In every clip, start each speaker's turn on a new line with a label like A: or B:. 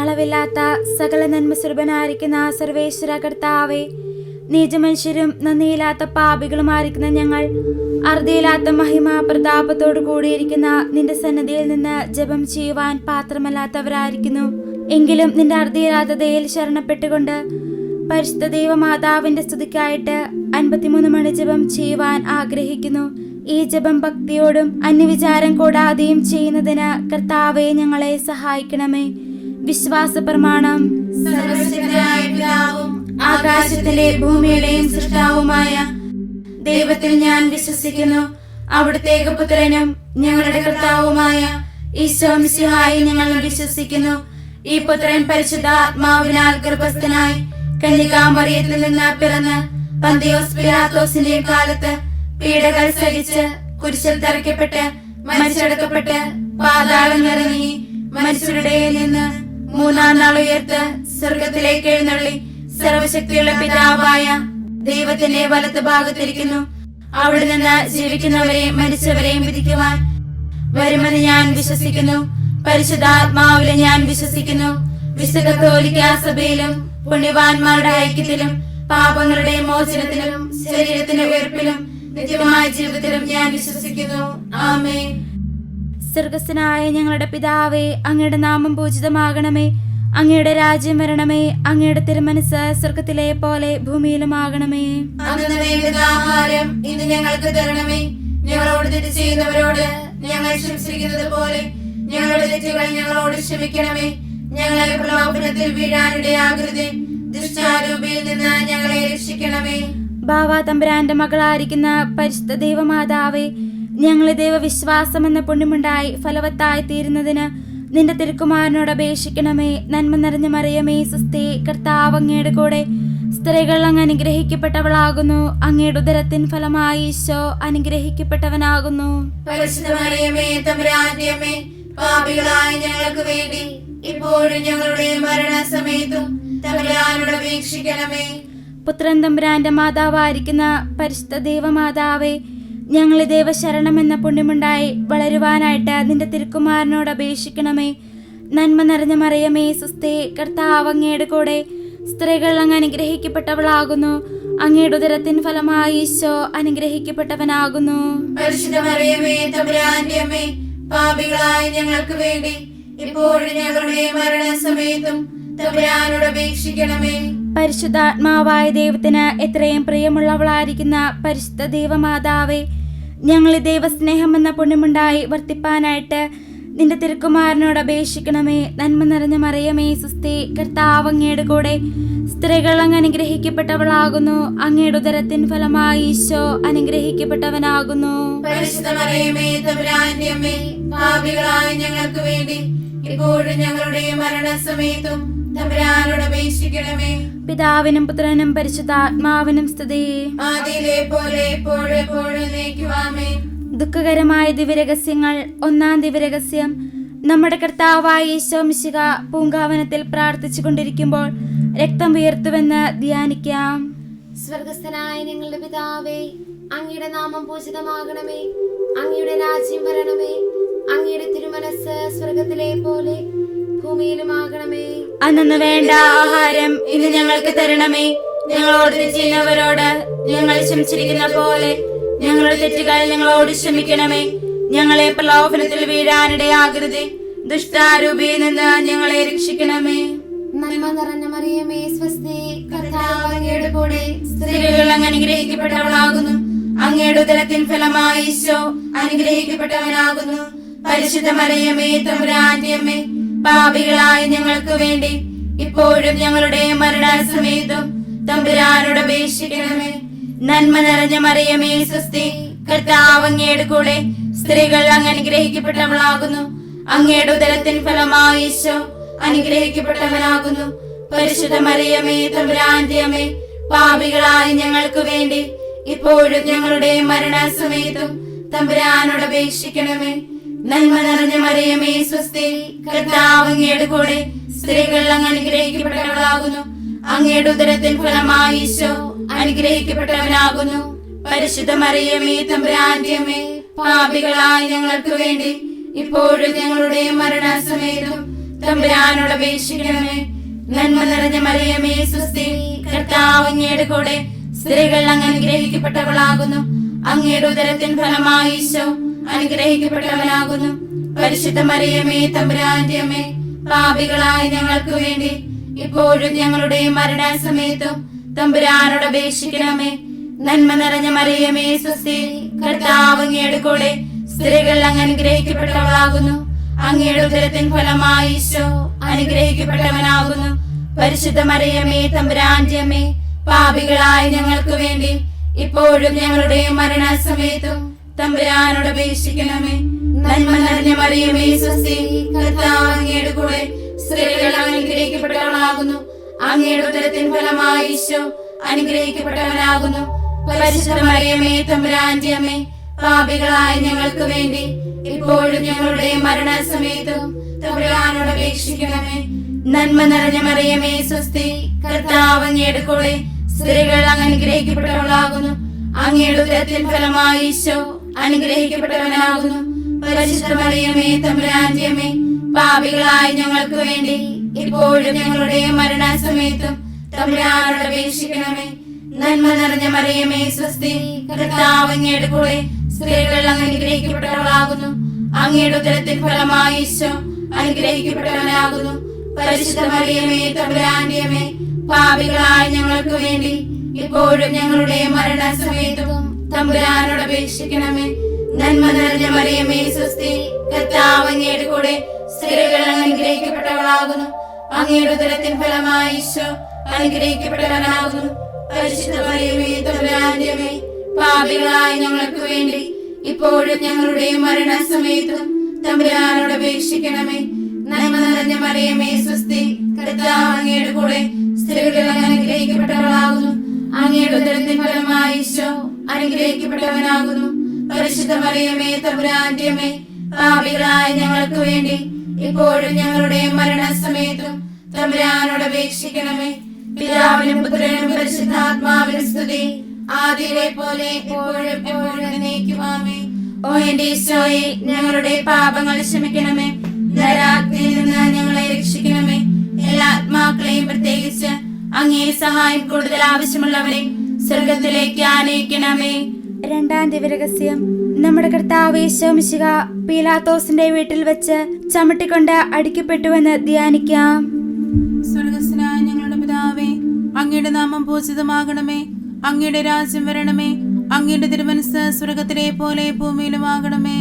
A: അളവില്ലാത്ത സകല നന്മ സ്വരൂപനായിരിക്കുന്ന സർവേശ്വര കർത്താവേ, നീചമനുഷ്യരും നന്ദിയില്ലാത്ത പാപികളുമായിരിക്കുന്ന ഞങ്ങൾ അറുതിയില്ലാത്ത മഹിമ പ്രതാപത്തോടു കൂടിയിരിക്കുന്ന നിന്റെ സന്നദ്ധിയിൽ നിന്ന് ജപം ചെയ്യുവാൻ പാത്രമല്ലാത്തവരായിരിക്കുന്നു. എങ്കിലും നിന്റെ അറുതിയില്ലാത്ത ദയയിൽ ശരണപ്പെട്ടുകൊണ്ട് പരിശുദ്ധ ദൈവമാതാവിന്റെ സ്തുതിക്കായിട്ട് 53 മണി ജപം ചെയ്യുവാൻ ആഗ്രഹിക്കുന്നു. ഈ ജപം ഭക്തിയോടും അന്യവിചാരം കൂടാതെയും ചെയ്യുന്നതിന് കർത്താവെ ഞങ്ങളെ സഹായിക്കണമേ. വിശ്വാസ പ്രമാണം.
B: സർവശക്തനായ പിതാവും ആകാശത്തിലെ ഭൂമിയുടെയും സൃഷ്ടാവുമായ ദൈവത്തിൽ ഞാൻ വിശ്വസിക്കുന്നു. അവിടുത്തെ ഏകപുത്രനും ഞങ്ങളുടെ കർത്താവുമായ ഈശോ മിശിഹായിൽ ഞങ്ങൾ വിശ്വസിക്കുന്നു. ഈ പുത്രൻ പരിശുദ്ധാത്മാവിനാൽ ഗർഭസ്ഥനായി കന്യകാമറിയത്തിൽ നിന്ന് പിറന്ന് പന്തിയോസ് പിലാത്തോസിന്റെ കാലത്ത് പീഡകൾ സഹിച്ച് കുരിശിൽ തറയ്ക്കപ്പെട്ട് മരിച്ചടക്കപ്പെട്ട് പാതാളം ഇറങ്ങി മരിച്ചവരുടെ നിന്ന് 3-ാം നാൾ ഉയർത്ത് സ്വർഗത്തിലേക്ക് എഴുന്നള്ളി സർവശക്തിയുള്ള പിതാവായ ദൈവത്തിന്റെ വലത്ത് ഭാഗത്തിരിക്കുന്നു. അവിടെ നിന്ന് ജീവിക്കുന്നവരെയും മരിച്ചവരെയും വിധിക്കുവാൻ വരുമെന്ന് ഞാൻ വിശ്വസിക്കുന്നു. പരിശുദ്ധാത്മാവിലെ ഞാൻ വിശ്വസിക്കുന്നു. വിശുദ്ധ കത്തോലിക്കാ സഭയിലും പുണ്യവാന്മാരുടെ ഐക്യത്തിലും പാപങ്ങളുടെ മോചനത്തിലും ശരീരത്തിന്റെ ഉയർപ്പിലും നിത്യമായ ജീവിതത്തിലും ഞാൻ വിശ്വസിക്കുന്നു. ആമേൻ.
A: സ്വർഗസ്ഥനായ ഞങ്ങളുടെ പിതാവേ, അങ്ങയുടെ നാമം പൂജിതമാകണമേ. അങ്ങയുടെ രാജ്യം വരണമേ. അങ്ങയുടെ തിരുമനസ് സ്വർഗത്തിലെ പോലെ ഭൂമിയിലുമാകണമേ.
B: അന്ന് വേണ്ടുന്ന ആഹാരം ഇന്ന് ഞങ്ങൾക്ക് തരണമേ. ഞങ്ങളോട് തെറ്റ് ചെയ്യുന്നവരോട് ഞങ്ങൾ ക്ഷമിച്ചിരിക്കുന്നത് പോലെ ഞങ്ങളുടെ തെറ്റുകൾ ഞങ്ങളോട് ക്ഷമിക്കണമേ. ഞങ്ങളെ പ്രലോഭനത്തിൽ വീഴാനിടയാകരുതേ. ദുഷ്ടാരൂപിയിൽ നിന്ന് ഞങ്ങളെ രക്ഷിക്കണമേ.
A: ബാവാ തമ്പുരാന്റെ മകളായിരിക്കുന്ന പരിശുദ്ധ ദൈവമാതാവേ, ഞങ്ങളെ ദൈവവിശ്വാസം എന്ന പുണ്യമുണ്ടായി ഫലവത്തായി തീരുന്നതിന് നിന്റെ തിരുക്കുമാരനോട് അപേക്ഷിക്കണമേ. നന്മ നിറഞ്ഞ മറിയമേ, സുസ്ഥി, കർത്താവ് അങ്ങയുടെ കൂടെ സ്ത്രീകൾ അങ്ങ് അനുഗ്രഹിക്കപ്പെട്ടവളാകുന്നു. അങ്ങയുടെ ഉദരത്തിൻ ഫലമായി ഈശോ അനുഗ്രഹിക്കപ്പെട്ടവനാകുന്നു.
B: പരിശുദ്ധ മറിയമേ, തമ്പുരാന്റെ അമ്മേ, പാപികളായ ഞങ്ങൾക്ക് വേണ്ടി ഇപ്പോഴും ഞങ്ങളുടെ മരണസമയത്തും തമ്പുരാനോട് അപേക്ഷിക്കണമേ.
A: പുത്രൻ തമ്പുരാന്റെ മാതാവായിരിക്കുന്ന പരിശുദ്ധ ദൈവമാതാവേ, ഞങ്ങളെ ദൈവശരണം എന്ന പുണ്യമുണ്ടായി വളരുവാനായിട്ട് നിന്റെ തിരുക്കുമാരനോട് അപേക്ഷിക്കണമേ. നന്മ നിറഞ്ഞ മറിയമേ, സുസ്ഥി, കർത്താവ് അങ്ങയുടെ കൂടെ സ്ത്രീകൾ അങ്ങ് അനുഗ്രഹിക്കപ്പെട്ടവളാകുന്നു. അങ്ങയുടെ ഉദരത്തിൻ ഫലമായി ഈശോ അനുഗ്രഹിക്കപ്പെട്ടവനാകുന്നു.
B: പരിശുദ്ധ മറിയമേ, തമ്പുരാന്റെ അമ്മേ, പാപികളായ ഞങ്ങൾക്ക് വേണ്ടി ഇപ്പോഴും ഞങ്ങളുടെ മരണസമയത്തും തമ്പുരാനോട് അപേക്ഷിക്കണമേ.
A: പരിശുദ്ധാത്മാവായ ദൈവത്തിന് എത്രയും പ്രിയമുള്ളവളായിരിക്കുന്ന പരിശുദ്ധ ദൈവമാതാവേ, ഞങ്ങളെ ദൈവസ്നേഹം എന്ന പുണ്യമുണ്ടായി വർത്തിപ്പാനായിട്ട് നിന്റെ തിരുക്കുമാരനോട് അപേക്ഷിക്കണമേ. നന്മ നിറഞ്ഞ മറിയമേ, സുസ്ഥി, കർത്താവ് അങ്ങയുടെ കൂടെ സ്ത്രീകൾ അങ്ങ് അനുഗ്രഹിക്കപ്പെട്ടവളാകുന്നു. അങ്ങയുടെ ഉദരത്തിൻ ഫലമായി ഈശോ അനുഗ്രഹിക്കപ്പെട്ടവനാകുന്നു.
B: പരിശുദ്ധ മറിയമേ, തമ്പുരാന്റെ അമ്മേ, പാപികളായ ഞങ്ങൾക്ക് വേണ്ടി ഇപ്പോഴും ഞങ്ങളുടെ മരണസമയത്തും തമ്പുരാനോട് അപേക്ഷിക്കണമേ.
A: പിതാവിനും പുത്രനും പരിശുദ്ധാത്മാവിനും സ്തുതി.
B: ആദിയിലെ പോലെ എപ്പോഴും എപ്പോഴും എന്നേക്കും ആമേൻ.
A: ദുഃഖകരമായ ദിവ്യരഹസ്യങ്ങൾ. 1-ാം ദിവ്യരഹസ്യം. നമ്മുടെ കർത്താവായ ഈശോ മിശിഹ പൂങ്കാവനത്തിൽ പ്രാർത്ഥിച്ചു കൊണ്ടിരിക്കുമ്പോൾ രക്തം ഉയർത്തുവെന്ന് ധ്യാനിക്കാം.
C: സ്വർഗസ്ഥനായ ഞങ്ങളുടെ പിതാവേ, അങ്ങയുടെ നാമം പൂജിതമാകണമേ. അങ്ങയുടെ രാജ്യം വരണമേ. അങ്ങയുടെ തിരുമനസ് സ്വർഗത്തിലെ പോലെ ഭൂമിയിലുമാകണമേ.
A: അന്നു വേണ്ട ആഹാരം ഇന്ന് ഞങ്ങൾക്ക് തരണമേ. ഞങ്ങളോട് തെറ്റ് ചെയ്യുന്നവരോട് ഞങ്ങൾ ക്ഷമിച്ചിരിക്കുന്ന പോലെ ഞങ്ങളുടെ തെറ്റുകൾ ഞങ്ങളോട് ക്ഷമിക്കണമേ. ഞങ്ങളെ പ്രലോഭനത്തിൽ വീഴാനിടയാകരുതേ. ദുഷ്ടാരൂപിയിൽ നിന്ന് ഞങ്ങളെ രക്ഷിക്കണമേ.
C: നന്മ നിറഞ്ഞ മറിയമേ, സ്വസ്തി, കർത്താവ് അങ്ങയുടെ കൂടെ
B: സ്ത്രീകൾ അങ്ങ് അനുഗ്രഹിക്കപ്പെട്ടവളാകുന്നു. അങ്ങയുടെ ഉദരത്തിൻ ഫലമായി ഈശോ അനുഗ്രഹിക്കപ്പെട്ടവനാകുന്നു. പരിശുദ്ധ മറിയമേ, തമ്പുരാന്റെ അമ്മേ, പാപികളായ ഞങ്ങൾക്ക് വേണ്ടി ഇപ്പോഴും ഞങ്ങളുടെ മരണസമയത്തും തമ്പുരാനോട് അപേക്ഷിക്കണമേ. നന്മ നിറഞ്ഞ മറിയമേ, സ്വസ്തി, കർത്താവ് അങ്ങയുടെ കൂടെ സ്ത്രീകൾ അങ്ങ് അനുഗ്രഹിക്കപ്പെട്ടവളാകുന്നു. അങ്ങയുടെ ഉദരത്തിൻ ഫലമായി ഈശോ അനുഗ്രഹിക്കപ്പെട്ടവനാകുന്നു. പരിശുദ്ധ മറിയമേ, തമ്പുരാന്റെ അമ്മേ, പാപികളായ ഞങ്ങൾക്ക് വേണ്ടി ഇപ്പോഴും ഞങ്ങളുടെ മരണസമയത്തും തമ്പുരാനോട് അപേക്ഷിക്കണമേ. നന്മ നിറഞ്ഞ മറിയമേ, സ്വസ്തി, കർത്താവ് അങ്ങയുടെ കൂടെ സ്ത്രീകൾ അങ്ങ് അനുഗ്രഹിക്കപ്പെട്ടവളാകുന്നു. അങ്ങയുടെ ഉദരത്തിൻ ഫലമായി ഈശോ അനുഗ്രഹിക്കപ്പെട്ടവനാകുന്നു. പരിശുദ്ധ മറിയമേ, തമ്പുരാന്റെ അമ്മേ, പാപികളായ ഞങ്ങൾക്ക് വേണ്ടി ഇപ്പോഴും ഞങ്ങളുടെ മരണസമയത്തും തമ്പുരാനോട് അപേക്ഷിക്കണമേ. നന്മ നിറഞ്ഞ മറിയമേ സ്വസ്തി, കർത്താവ് അങ്ങയുടെ കൂടെ സ്ത്രീകൾ അങ്ങ് അനുഗ്രഹിക്കപ്പെട്ടവളാകുന്നു. അങ്ങയുടെ ഉദരത്തിൻ ഫലമായി ഈശോ അനുഗ്രഹിക്കപ്പെട്ടവനാകുന്നു. പരിശുദ്ധ മറിയമേ തമ്പുരാന്റെ അമ്മേ, പാപികളായ ഞങ്ങൾക്ക് വേണ്ടി ഇപ്പോഴും ഞങ്ങളുടെ മരണസമയത്തും തമ്പുരാനോട് അപേക്ഷിക്കണമേ. നന്മ നിറഞ്ഞ മറിയമേ സ്വസ്തി, കർത്താവ് അങ്ങയുടെ കൂടെ സ്ത്രീകൾ അങ്ങ് അനുഗ്രഹിക്കപ്പെട്ടവളാകുന്നു. അങ്ങയുടെ ഉദരത്തിൻ ഫലമായി ഈശോ അനുഗ്രഹിക്കപ്പെട്ടവനാകുന്നു. പരിശുദ്ധ മറിയമേ തമ്പുരാന്റെ അമ്മേ, പാപികളായ ഞങ്ങൾക്ക് വേണ്ടി ഇപ്പോഴും ഞങ്ങളുടെ മരണസമയത്തും തമ്പുരാനോട് അപേക്ഷിക്കണമേ. നന്മ നിറഞ്ഞ മറിയമേ സ്വസ്തി, കർത്താവ് അങ്ങയുടെ കൂടെ സ്ത്രീകൾ അനുഗ്രഹിക്കപ്പെട്ടവളാകുന്നു. അങ്ങയുടെ ഉദരത്തിൻ ഫലമായി ഈശോ അനുഗ്രഹിക്കപ്പെട്ടവനാകുന്നു. പരിശുദ്ധ മറിയമേ തമ്പുരാന്റെ അമ്മേ, പാപികളായ ഞങ്ങൾക്ക് വേണ്ടി ഇപ്പോഴും ഞങ്ങളുടെ മരണസമയത്തും തമ്പുരാനോട് അപേക്ഷിക്കണമേ. നന്മ നിറഞ്ഞ മറിയമേ സ്വസ്തി, കർത്താവ് അങ്ങയുടെ കൂടെ സ്ത്രീകൾ അങ്ങ് അനുഗ്രഹിക്കപ്പെട്ടവളാകുന്നു. അങ്ങയുടെ ഉദരത്തിൻ ഫലമായി ഈശോ അനുഗ്രഹിക്കപ്പെട്ടവനാകുന്നു. പരിശുദ്ധ മറിയമേ തമ്പുരാന്റെ അമ്മേ, പാപികളായ ഞങ്ങൾക്ക് വേണ്ടി ഇപ്പോഴും ഞങ്ങളുടെ മരണസമയത്തും തമ്പുരാനോട് അപേക്ഷിക്കണമേ. നന്മ നിറഞ്ഞ മറിയമേ സ്വസ്തി, കർത്താവ് അങ്ങയുടെ കൂടെ സ്ത്രീകൾ അങ്ങ് അനുഗ്രഹിക്കപ്പെട്ടവളാകുന്നു. അങ്ങയുടെ ഉദരത്തിൻ ഫലമായി ഈശോ അനുഗ്രഹിക്കപ്പെട്ടവനാകുന്നു. പരിശുദ്ധ മറിയമേ തമ്പുരാന്റെ അമ്മേ, പാപികളായ ഞങ്ങൾക്ക് വേണ്ടി ഇപ്പോഴും ഞങ്ങളുടെ മരണസമയത്തും തമ്പുരാനോട് അപേക്ഷിക്കണമേ. നന്മ നിറഞ്ഞ മറിയമേ സ്വസ്തി, കർത്താവ് അങ്ങയുടെ കൂടെ സ്ത്രീകൾ അങ്ങ് അനുഗ്രഹിക്കപ്പെട്ടവളാകുന്നു. അങ്ങയുടെ ഉദരത്തിൻ ഫലമായി ഈശോ അനുഗ്രഹിക്കപ്പെട്ടവനാകുന്നു. പരിശുദ്ധ മറിയമേ തമ്പുരാന്റെ അമ്മേ, പാപികളായ ഞങ്ങൾക്ക് വേണ്ടി ഇപ്പോഴും ഞങ്ങളുടെ മരണസമയത്തും തമ്പുരാനോട് അപേക്ഷിക്കണമേ. നന്മ നിറഞ്ഞ മറിയമേ സ്വസ്തി, കർത്താവ് അങ്ങയുടെ കൂടെ സ്ത്രീകൾ അങ്ങ് അനുഗ്രഹിക്കപ്പെട്ടവളാകുന്നു. അങ്ങയുടെ ഉദരത്തിൻ ഫലമായി ഈശോ അനുഗ്രഹിക്കപ്പെട്ടവനാകുന്നു. പരിശുദ്ധ മറിയമേ തമ്പുരാന്റെ അമ്മേ, പാപികളായ ഞങ്ങൾക്ക് വേണ്ടി ഇപ്പോഴും ഞങ്ങളുടെ മരണസമയത്തും തമ്പുരാനോട് അപേക്ഷിക്കണമേ. പിതാവിനും പുത്രനും പരിശുദ്ധാത്മാവിനും സ്തുതി, ആദിയിലെ പോലെ എപ്പോഴും എപ്പോഴും എന്നേക്കും ആമേൻ. ഓ എന്റെ ഈശോയെ, ഞങ്ങളുടെ പാപങ്ങൾ ക്ഷമിക്കണമേ. നരകാഗ്നിയിൽ നിന്ന് ഞങ്ങളെ രക്ഷിക്കണമേ. എല്ലാ ആത്മാക്കളെയും, പ്രത്യേകിച്ച് അങ്ങേ സഹായം കൂടുതൽ ആവശ്യമുള്ളവരെ സ്വർഗത്തിലേക്ക് ആനയിക്കണമേ.
A: രണ്ടാം ദിവ്യരഹസ്യം. നമ്മുടെ കർത്താവ് യേശു മിശിഹ പീലാത്തോസിന്റെ വീട്ടിൽ വെച്ച് ചവിട്ടിക്കൊണ്ട് അടിക്കപ്പെട്ടുവെന്ന് ധ്യാനിക്കാം.
B: സ്വർഗ്ഗസ്ഥനായ ഞങ്ങളുടെ പിതാവേ, അങ്ങയുടെ നാമം പൂജിതമാകണമേ. അങ്ങയുടെ രാജ്യം വരണമേ. അങ്ങയുടെ തിരുമനസ്സ് സ്വർഗത്തിലെ പോലെ ഭൂമിയിലുമാകണമേ.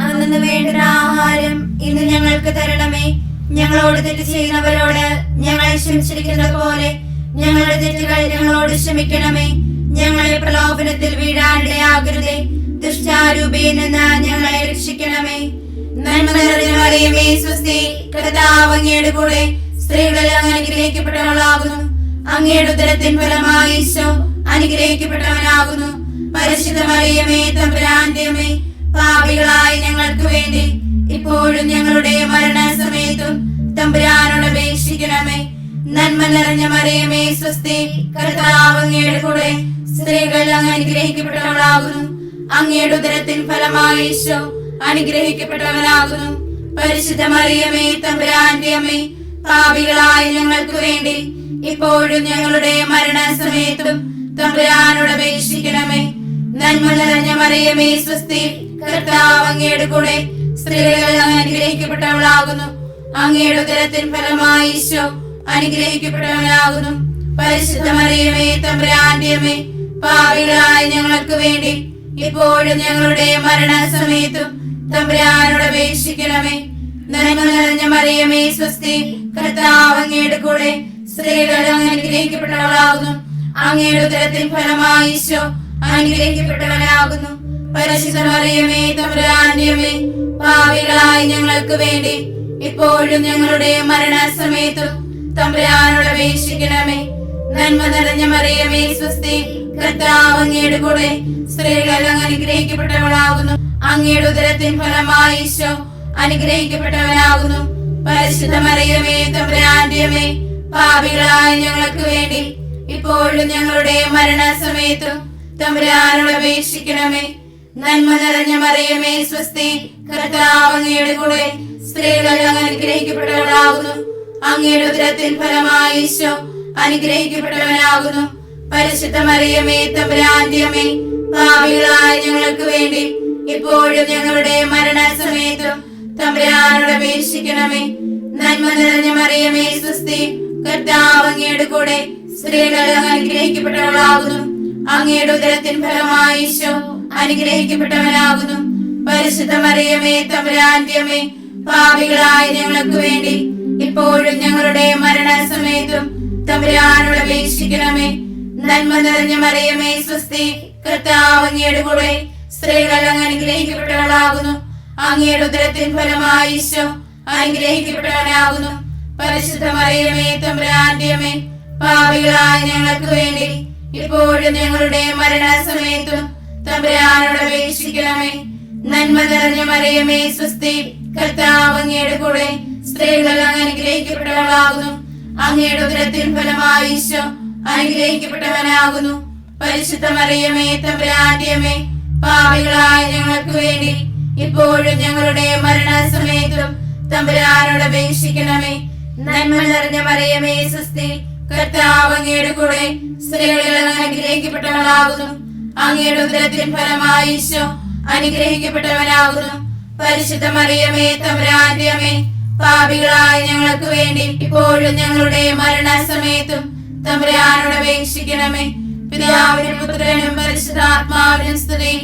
C: അന്നു വേണ്ട ആഹാരം ഇന്ന് ഞങ്ങൾക്ക് തരണമേ. ഞങ്ങളോട് തെറ്റ് ചെയ്യുന്നവരോട് ഞങ്ങൾ ക്ഷമിച്ചിരിക്കുന്നത് പോലെ ഞങ്ങളുടെ തെറ്റുകൾ ഞങ്ങളോട് ക്ഷമിക്കണമേ. ഞങ്ങളെ പ്രലോഭനത്തിൽ വീഴാനിടയാകരുതേ. ദുഷ്ടാരൂപിയിൽ നിന്ന് ഞങ്ങളെ രക്ഷിക്കണമേ.
B: നന്മ നിറഞ്ഞ മറിയമേ സ്വസ്തി, കർത്താവ് അങ്ങയുടെ കൂടെ സ്ത്രീകൾ അങ്ങ് അനുഗ്രഹിക്കപ്പെട്ടവളാകുന്നു. അങ്ങയുടെ ഉദരത്തിൻ ഫലമായി ഈശോ അനുഗ്രഹിക്കപ്പെട്ടവനാകുന്നു. പരിശുദ്ധ മറിയമേ തമ്പുരാന്റെ അമ്മേ, പാപികളായ ഞങ്ങൾക്ക് വേണ്ടി ഇപ്പോഴും ഞങ്ങളുടെ മരണസമയത്തും തമ്പുരാനോട് അപേക്ഷിക്കണമേ. നന്മ നിറഞ്ഞ മറിയമേ സ്വസ്തി, കർത്താവ് അങ്ങയുടെ കൂടെ സ്ത്രീകൾ അങ്ങ് അനുഗ്രഹിക്കപ്പെട്ടവളാകുന്നു. അങ്ങയുടെ ഉദരത്തിൻ ഫലമായി ഈശോ അനുഗ്രഹിക്കപ്പെട്ടവനാകുന്നു. പരിശുദ്ധ മറിയമേ തമ്പുരാന്റെ അമ്മേ, പാപികളായ ഞങ്ങൾക്ക് വേണ്ടി ഇപ്പോഴും ഞങ്ങളുടെ മരണസമയത്തും തമ്പുരാനോട് അപേക്ഷിക്കണമേ. നന്മ നിറഞ്ഞ മറിയമേ സ്വസ്തി, കർത്താവ് അങ്ങയുടെ കൂടെ സ്ത്രീകൾ അങ്ങ് അനുഗ്രഹിക്കപ്പെട്ടവളാകുന്നു. അങ്ങയുടെ ഉദരത്തിൻ ഫലമായി ഈശോ അനുഗ്രഹിക്കപ്പെട്ടവനാകുന്നു. പരിശുദ്ധ മറിയമേ തമ്പുരാന്റെ അമ്മേ, പാപികളായ ഞങ്ങൾക്ക് വേണ്ടി ഇപ്പോഴും ഞങ്ങളുടെ മരണസമയത്തും തമ്പുരാനോട് അപേക്ഷിക്കണമേ. നന്മ നിറഞ്ഞ മറിയമേ സ്വസ്തി, കർത്താവ് അങ്ങയുടെ കൂടെ സ്ത്രീകൾ അങ്ങ് അനുഗ്രഹിക്കപ്പെട്ടവളാകുന്നു. അങ്ങയുടെ ഉദരത്തിൻ ഫലമായി ഈശോ അനുഗ്രഹിക്കപ്പെട്ടവനാകുന്നു. പരിശുദ്ധ മറിയമേ തമ്പുരാന്റെ അമ്മേ, പാപികളായ ഞങ്ങൾക്ക് വേണ്ടി ഇപ്പോഴും ഞങ്ങളുടെ മരണസമയത്തും തമ്പുരാനോട് അപേക്ഷിക്കണമേ. നന്മ നിറഞ്ഞ മറിയമേ സ്വസ്തി, കർത്താവ് അങ്ങയുടെ കൂടെ സ്ത്രീകൾ അങ്ങ് അനുഗ്രഹിക്കപ്പെട്ടവളാകുന്നു. അങ്ങയുടെ ഉദരത്തിൻ ഫലമായി ഈശോ അനുഗ്രഹിക്കപ്പെട്ടവനാകുന്നു. പരിശുദ്ധ മറിയമേ തമ്പുരാന്റെ അമ്മേ, പാപികളായ ഞങ്ങൾക്ക് വേണ്ടി ഇപ്പോഴും ഞങ്ങളുടെ മരണസമയത്തും തമ്പുരാനോട് അപേക്ഷിക്കണമേ. നന്മ നിറഞ്ഞ മറിയമേ സ്വസ്തി, കർത്താവ് അങ്ങയുടെ കൂടെ സ്ത്രീകൾ അങ്ങ് അനുഗ്രഹിക്കപ്പെട്ടവളാകുന്നു. അങ്ങയുടെ ഉദരത്തിൻ ഫലമായി ഈശോ അനുഗ്രഹിക്കപ്പെട്ടവനാകുന്നു. പരിശുദ്ധ മറിയമേ തമ്പുരാന്റെ അമ്മേ, പാപികളായ ഞങ്ങൾക്ക് വേണ്ടി ഇപ്പോഴും ഞങ്ങളുടെ മരണസമയത്തും തമ്പുരാനോട് അപേക്ഷിക്കണമേ. നന്മ നിറഞ്ഞ മറിയമേ സ്വസ്തി, കർത്താവ് അങ്ങയുടെ കൂടെ സ്ത്രീകൾ അങ്ങ് അനുഗ്രഹിക്കപ്പെട്ടവളാകുന്നു. അങ്ങയുടെ ഉദരത്തിൻ ഫലമായി ഈശോ അനുഗ്രഹിക്കപ്പെട്ടവനാകുന്നു. പരിശുദ്ധ മറിയമേ തമ്പുരാന്റെ അമ്മേ, പാപികളായ ഞങ്ങൾക്ക് വേണ്ടി ഇപ്പോഴും ഞങ്ങളുടെ മരണസമയത്തും തമ്പുരാനോട് അപേക്ഷിക്കണമേ. നന്മ നിറഞ്ഞ മറിയമേ സ്വസ്തി, കർത്താവ് അങ്ങയുടെ കൂടെ സ്ത്രീകൾ അങ്ങ് അനുഗ്രഹിക്കപ്പെട്ടവളാകുന്നു. അങ്ങയുടെ ഉദരത്തിൻ ഫലമായി ഈശോ അനുഗ്രഹിക്കപ്പെട്ടവനാകുന്നു. പരിശുദ്ധ മറിയമേ തമ്പുരാന്റെ അമ്മേ, പാപികളായ ഞങ്ങൾക്ക് വേണ്ടി ഇപ്പോഴും ഞങ്ങളുടെ മരണസമയത്തും തമ്പുരാനോട് അപേക്ഷിക്കണമേ. നന്മ നിറഞ്ഞ മറിയമേ സ്വസ്തി, കർത്താവ് അങ്ങയുടെ കൂടെ സ്ത്രീകൾ അങ്ങ് അനുഗ്രഹിക്കപ്പെട്ടവളാകുന്നു. അങ്ങയുടെ ഉദരത്തിൻ ഫലമായി ഈശോ അനുഗ്രഹിക്കപ്പെട്ടവനാകുന്നു. പരിശുദ്ധ മറിയമേ തമ്പുരാന്റെ അമ്മേ, പാപികളായ ഞങ്ങൾക്ക് വേണ്ടി ഇപ്പോഴും ഞങ്ങളുടെ മരണസമയത്തും തമ്പുരാനോട് അപേക്ഷിക്കണമേ. നന്മ നിറഞ്ഞ മറിയമേ സ്വസ്തി, കർത്താവ് അങ്ങയുടെ കൂടെ സ്ത്രീകൾ അങ്ങ് അനുഗ്രഹിക്കപ്പെട്ടവളാകുന്നു. അങ്ങയുടെ ഉദരത്തിൻ ഫലമായി ഈശോ അനുഗ്രഹിക്കപ്പെട്ടവനാകുന്നു. പരിശുദ്ധ മറിയമേ തമ്പുരാന്റെ അമ്മേ, പാപികളായ ഞങ്ങൾക്ക് വേണ്ടി ഇപ്പോഴും ഞങ്ങളുടെ മരണസമയത്തും തമ്പുരാനോട് അപേക്ഷിക്കണമേ. പിതാവിനും പുത്രനും പരിശുദ്ധാത്മാവിനും സ്തുതി,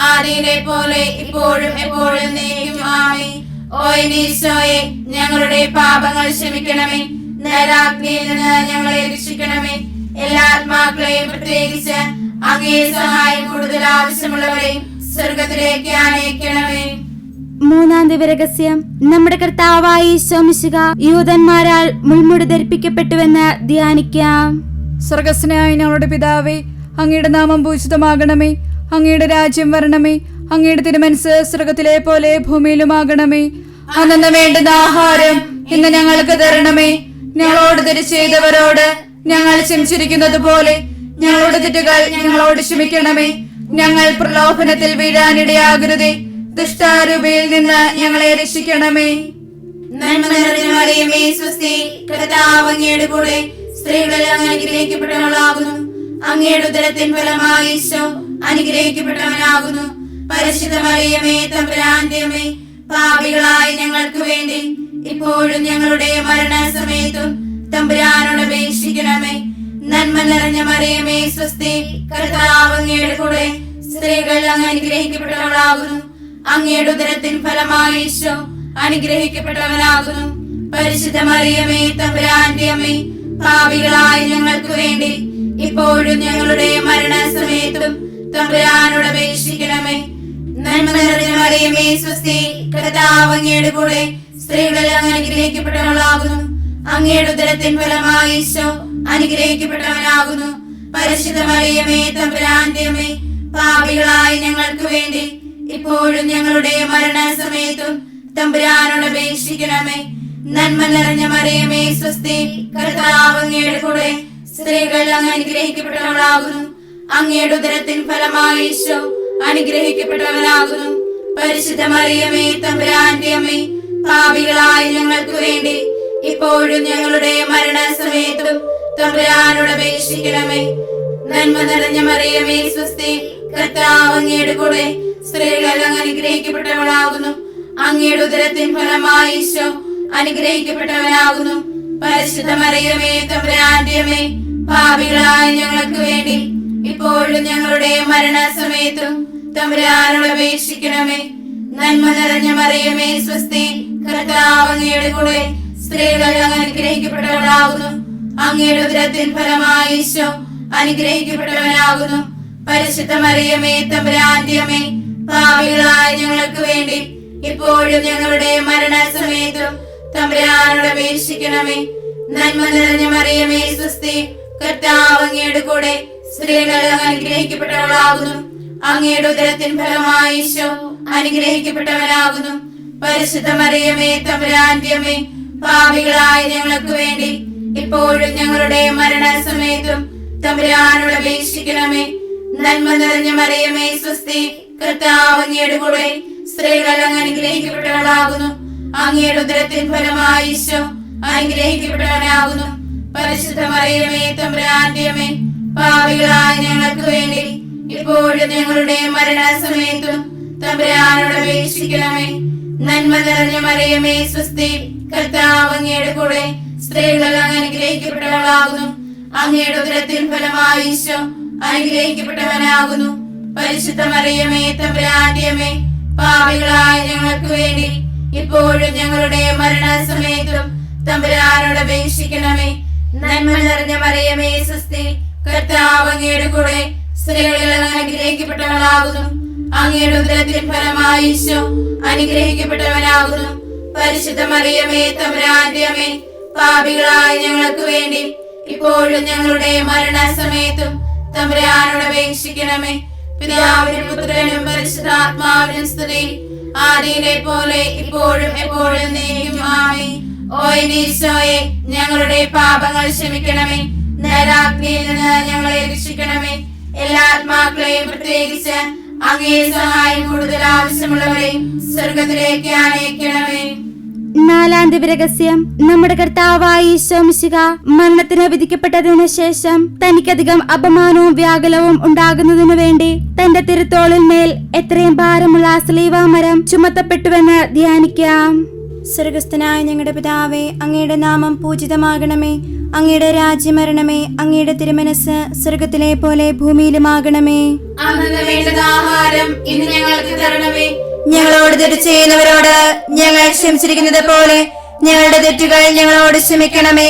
B: ആദിയിലെ പോലെ ഇപ്പോഴും എപ്പോഴും നീക്കും. ആമേൻ. ഓ ഈശോയെ, ഞങ്ങളുടെ പാപങ്ങൾ ക്ഷമിക്കണമേ. നരകാഗ്നിയിൽ നിന്ന് ഞങ്ങളെ രക്ഷിക്കണമേ. എല്ലാ ആത്മാക്കളെയും പ്രത്യേകിച്ച് അങ്ങേ സഹായം കൂടുതൽ ആവശ്യമുള്ളവരെയും സ്വർഗത്തിലേക്ക് അനയിക്കണമേ.
A: മൂന്നാം ദിവരഹസ്യം, നമ്മുടെ കർത്താവായ ഈശോ മിശിഹ യൂദന്മാരാൽ മുൾമുടി ധരിപ്പിക്കപ്പെട്ടുവെന്ന് ധ്യാനിക്കാം.
D: സ്വർഗസ്നായ ഞങ്ങളുടെ പിതാവേ, അങ്ങയുടെ നാമം പൂജിതമാകണമേ. അങ്ങയുടെ രാജ്യം വരണമേ. അങ്ങയുടെ തിരുമനസ് സ്വർഗത്തിലെ പോലെ ഭൂമിയിലുമാകണമേ. അന്നന്ന് വേണ്ടുന്ന ആഹാരം ഇന്ന് ഞങ്ങൾക്ക് തരണമേ. ഞങ്ങളോട് തെറ്റ് ചെയ്തവരോട് ഞങ്ങൾ ക്ഷമിച്ചിരിക്കുന്നത് പോലെ ഞങ്ങളുടെ തെറ്റുകൾ ഞങ്ങളോട് ക്ഷമിക്കണമേ. ഞങ്ങൾ പ്രലോഭനത്തിൽ വീഴാനിടയാകരുതേ, ദുഷ്ടാരൂപയിൽ നിന്ന് ഞങ്ങളെ രക്ഷിക്കണമേ.
B: നന്മ നിറഞ്ഞ മറിയമേ സ്വസ്തി, കർത്താവ് അങ്ങയുടെ കൂടെ സ്ത്രീകൾ അങ്ങ് അനുഗ്രഹിക്കപ്പെട്ടവളാകുന്നു. അങ്ങയുടെ ഉദരത്തിൻ ഫലമായി ഈശോ അനുഗ്രഹിക്കപ്പെട്ടവനാകുന്നു. പരിശുദ്ധ മറിയമേ തമ്പുരാന്റെ അമ്മേ, പാപികളായ ഞങ്ങൾക്ക് വേണ്ടി ഇപ്പോഴും ഞങ്ങളുടെ മരണസമയത്തും തമ്പുരാനോട് അപേക്ഷിക്കണമേ. നന്മ നിറഞ്ഞ മറിയമേ സ്വസ്തി, കർത്താവ് അങ്ങയുടെ കൂടെ സ്ത്രീകൾ അങ്ങ് അനുഗ്രഹിക്കപ്പെട്ടവളാകുന്നു. അങ്ങയുടെ ഉദരത്തിൻ ഫലമായി ഈശോ അനുഗ്രഹിക്കപ്പെട്ടവനാകുന്നു. പരിശുദ്ധ മറിയമേ തമ്പുരാന്റെ അമ്മേ, പാപികളായ ഞങ്ങൾക്ക് വേണ്ടി ഇപ്പോഴും ഞങ്ങളുടെ മരണസമയത്തും തമ്പുരാനോട് അപേക്ഷിക്കണമേ. നന്മ നിറഞ്ഞ മറിയമേ സ്വസ്തി, കർത്താവ് അങ്ങയുടെ കൂടെ സ്ത്രീകൾ അങ്ങ് അനുഗ്രഹിക്കപ്പെട്ടവളാകുന്നു. അങ്ങയുടെ ഉദരത്തിൻ ഫലമായി ഈശോ അനുഗ്രഹിക്കപ്പെട്ടവനാകുന്നു. പരിശുദ്ധ മറിയമേ തമ്പുരാന്റെ അമ്മേ, പാപികളായ ഞങ്ങൾക്ക് വേണ്ടി ഇപ്പോഴും ഞങ്ങളുടെ മരണസമയത്തും തമ്പുരാനോട് അപേക്ഷിക്കണമേ. നന്മ നിറഞ്ഞ മറിയമേ സ്വസ്തി, കർത്താവ് അങ്ങയുടെ കൂടെ സ്ത്രീകൾ അങ്ങ് അനുഗ്രഹിക്കപ്പെട്ടവളാകുന്നു. അങ്ങയുടെ ഉദരത്തിൻ ഫലമായി ഈശോ അനുഗ്രഹിക്കപ്പെട്ടവനാകുന്നു. പരിശുദ്ധ മറിയമേ തമ്പുരാന്റെ അമ്മേ, പാപികളായ ഞങ്ങൾക്ക് വേണ്ടി ഇപ്പോഴും ഞങ്ങളുടെ മരണസമയത്തും തമ്പുരാനോട് അപേക്ഷിക്കണമേ. നന്മ നിറഞ്ഞ മറിയമേ സ്വസ്തി, കർത്താവ് അങ്ങയുടെ കൂടെ സ്ത്രീകൾ അങ്ങ് അനുഗ്രഹിക്കപ്പെട്ടവളാകുന്നു. അങ്ങയുടെ ഉദരത്തിൻ ഫലമായി ഈശോ അനുഗ്രഹിക്കപ്പെട്ടവനാകുന്നു. പരിശുദ്ധ മറിയമേ തമ്പുരാന്റെ അമ്മേ, പാപികളായ ഞങ്ങൾക്ക് വേണ്ടി ഇപ്പോഴും ഞങ്ങളുടെ മരണസമയത്തും തമ്പുരാനോട് അപേക്ഷിക്കണമേ. നന്മ നിറഞ്ഞ മറിയമേ സ്വസ്തി, കർത്താവ് അങ്ങയുടെ കൂടെ സ്ത്രീകൾ അങ്ങ് അനുഗ്രഹിക്കപ്പെട്ടവളാകുന്നു. അങ്ങയുടെ ഉദരത്തിൻ ഫലമായി ഈശോ അനുഗ്രഹിക്കപ്പെട്ടവനാകുന്നു. പരിശുദ്ധ മറിയമേ തമ്പുരാന്റെ അമ്മേ, പാപികളായ ഞങ്ങൾക്ക് വേണ്ടി ഇപ്പോഴും ഞങ്ങളുടെ മരണസമയത്തും തമ്പുരാനോട് അപേക്ഷിക്കണമേ. നന്മ നിറഞ്ഞ മറിയമേ സ്വസ്തി, കർത്താവ് അങ്ങയുടെ കൂടെ സ്ത്രീകൾ അങ്ങ് അനുഗ്രഹിക്കപ്പെട്ടവളാകുന്നു. അങ്ങയുടെ ഉദരത്തിൻ ഫലമായി ഈശോ അനുഗ്രഹിക്കപ്പെട്ടവനാകുന്നു. പരിശുദ്ധ മറിയമേ തമ്പുരാന്റെ അമ്മേ, പാപികളായ ഞങ്ങൾക്ക് വേണ്ടി ഇപ്പോഴും ഞങ്ങളുടെ മരണസമയത്തും തമ്പുരാനോട് അപേക്ഷിക്കണമേ. നന്മ നിറഞ്ഞ മറിയമേ സ്വസ്തി, കർത്താവ് അങ്ങയുടെ കൂടെ സ്ത്രീകൾ അങ്ങ് അനുഗ്രഹിക്കപ്പെട്ടവളാകുന്നു. അങ്ങയുടെ ഉദരത്തിൻ ഫലമായി ഈശോ അനുഗ്രഹിക്കപ്പെട്ടവനാകുന്നു. പരിശുദ്ധ മറിയമേ തമ്പുരാന്റെ അമ്മേ, പാപികളായ ഞങ്ങൾക്ക് വേണ്ടി ഇപ്പോഴും ഞങ്ങളുടെ മരണസമയത്തും തമ്പുരാനോട് അപേക്ഷിക്കണമേ. നന്മ നിറഞ്ഞ മറിയമേ സ്വസ്തി, കർത്താവ് അങ്ങയുടെ കൂടെ സ്ത്രീകൾ അങ്ങ് അനുഗ്രഹിക്കപ്പെട്ടവളാകുന്നു. അങ്ങയുടെ ഉദരത്തിൻ ഫലമായി ഈശോ അനുഗ്രഹിക്കപ്പെട്ടവനാകുന്നു. പരിശുദ്ധ മറിയമേ തമ്പുരാന്റെ അമ്മേ, പാപികളായ ഞങ്ങൾക്ക് വേണ്ടി ഇപ്പോഴും ഞങ്ങളുടെ മരണസമയത്തും തമ്പുരാനോട് അപേക്ഷിക്കണമേ. നന്മ നിറഞ്ഞ മറിയമേ സ്വസ്തി, കർത്താവ് അങ്ങയുടെ കൂടെ സ്ത്രീകളിൽ അങ്ങ് അനുഗ്രഹിക്കപ്പെട്ടവളാകുന്നു. അങ്ങയുടെ ഉദരത്തിൻ ഫലമായി ഈശോ അനുഗ്രഹിക്കപ്പെട്ടവനാകുന്നു. പരിശുദ്ധ മറിയമേ തമ്പുരാന്റെ അമ്മേ, പാപികളായ ഞങ്ങൾക്ക് വേണ്ടി ഇപ്പോഴും ഞങ്ങളുടെ മരണസമയത്തും തമ്പുരാനോട് അപേക്ഷിക്കണമേ. പിതാവിനും പുത്രനും പരിശുദ്ധാത്മാവിനും സ്തുതി, ആദിയിലെ പോലെ ഇപ്പോഴും എപ്പോഴും നീക്കും ആമേൻ. ഓ ഈശോയെ, ഞങ്ങളുടെ പാപങ്ങൾ ക്ഷമിക്കണമേ. നരകാഗ്നിയിൽ നിന്ന് ഞങ്ങളെ രക്ഷിക്കണമേ. എല്ലാ ആത്മാക്കളെയും പ്രത്യേകിച്ച് അങ്ങേ സഹായം കൂടുതൽ ആവശ്യമുള്ളവരെയും സ്വർഗത്തിലേക്ക് അയക്കണമേ.
A: നാലാം ദിവരഹസ്യം. നമ്മുടെ കർത്താവായ ഈശോ മിശിഹ മരണത്തിന് വിധിക്കപ്പെട്ടതിനു ശേഷം തനിക്കധികം അപമാനവും വ്യാകുലവും ഉണ്ടാകുന്നതിനു വേണ്ടി തന്റെ തിരുത്തോളിൽ മേൽ എത്രയും ഭാരമുള്ള സ്ലീവാമരം ചുമത്തപ്പെട്ടുവെന്ന് ധ്യാനിക്കാം. സ്വർഗസ്ഥനായ ഞങ്ങളുടെ പിതാവേ, അങ്ങയുടെ നാമം പൂജിതമാകണമേ. അങ്ങയുടെ രാജ്യം വരണമേ. അങ്ങയുടെ തിരുമനസ് സ്വർഗത്തിലെ പോലെ ഭൂമിയിലുമാകണമേ.
B: അന്നു വേണ്ടുന്ന ആഹാരം ഇന്ന് ഞങ്ങൾക്ക് തരണമേ.
C: ഞങ്ങളോട് തെറ്റ് ചെയ്യുന്നവരോട് ഞങ്ങൾ ക്ഷമിച്ചിരിക്കുന്നത് പോലെ ഞങ്ങളുടെ തെറ്റുകൾ ഞങ്ങളോട് ക്ഷമിക്കണമേ.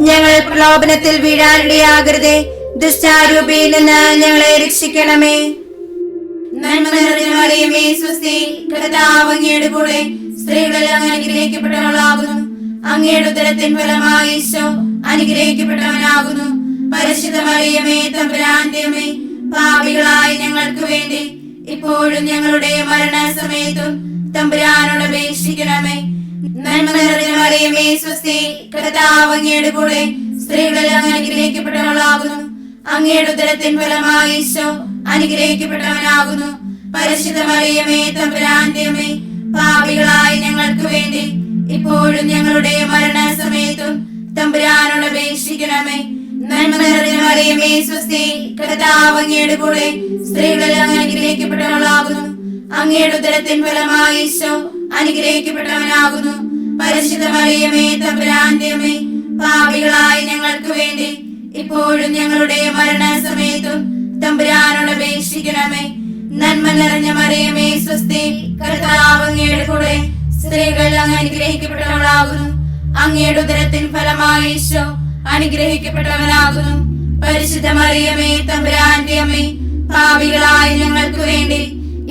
C: ഞങ്ങൾ പ്രലോഭനത്തിൽ വീഴാനിടയാകരുതേ, ദുഷ്ടാരൂപിയിൽ നിന്ന് ഞങ്ങളെ രക്ഷിക്കണമേ.
B: നന്മ നിറഞ്ഞ മറിയമേ സ്വസ്തി, കർത്താവ് അങ്ങയുടെ കൂടെ സ്ത്രീകളിൽ അങ്ങ് അനുഗ്രഹിക്കപ്പെട്ടവളാകുന്നു. അങ്ങയുടെ ഉദരത്തിൻ ഫലമായി ഈശോ അനുഗ്രഹിക്കപ്പെട്ടവനാകുന്നു. പരിശുദ്ധ മറിയമേ തമ്പുരാന്റെ അമ്മേ, പാപികളായ ഞങ്ങൾക്ക് വേണ്ടി ഇപ്പോഴും ഞങ്ങളുടെ മരണസമയത്തും തമ്പുരാനോട് അപേക്ഷിക്കണമേ. നന്മ നിറഞ്ഞ മറിയമേ സ്വസ്തി, കർത്താവ് അങ്ങയുടെ കൂടെ സ്ത്രീകളിൽ അങ്ങ് അനുഗ്രഹിക്കപ്പെട്ടവളാകുന്നു. അങ്ങയുടെ ഉദരത്തിൻ ഫലമായി ഈശോ അനുഗ്രഹിക്കപ്പെട്ടവനാകുന്നു. പരിശുദ്ധ മറിയമേ തമ്പുരാന്റെ അമ്മേ, പാപികളായ ഞങ്ങൾക്ക് വേണ്ടി ഇപ്പോഴും ഞങ്ങളുടെ മരണസമയത്തും തമ്പുരാനോട് അപേക്ഷിക്കണമേ. നന്മ നിറഞ്ഞ മറിയമേ സ്വസ്തി, കർത്താവ് അങ്ങയുടെ കൂടെ സ്ത്രീകളിൽ അങ്ങ് അനുഗ്രഹിക്കപ്പെട്ടവളാകുന്നു. അങ്ങയുടെ ഉദരത്തിൻ ഫലമായി ഈശോ അനുഗ്രഹിക്കപ്പെട്ടവനാകുന്നു. പരിശുദ്ധ മറിയമേ തമ്പുരാന്റെ അമ്മേ, പാപികളായ ഞങ്ങൾക്ക് വേണ്ടി ഇപ്പോഴും ഞങ്ങളുടെ മരണസമയത്തും തമ്പുരാനോട് അപേക്ഷിക്കണമേ. നന്മ നിറഞ്ഞ മറിയമേ സ്വസ്തി, കർത്താവ് അങ്ങയുടെ കൂടെ സ്ത്രീകളിൽ അങ്ങ് അനുഗ്രഹിക്കപ്പെട്ടവളാകുന്നു. അങ്ങയുടെ ഉദരത്തിൻ ഫലമായി ഈശോ അനുഗ്രഹിക്കപ്പെട്ടവനാകുന്നു. പരിശുദ്ധ മറിയമേ തമ്പുരാന്റെ അമ്മേ, പാപികളായ ഞങ്ങൾക്ക് വേണ്ടി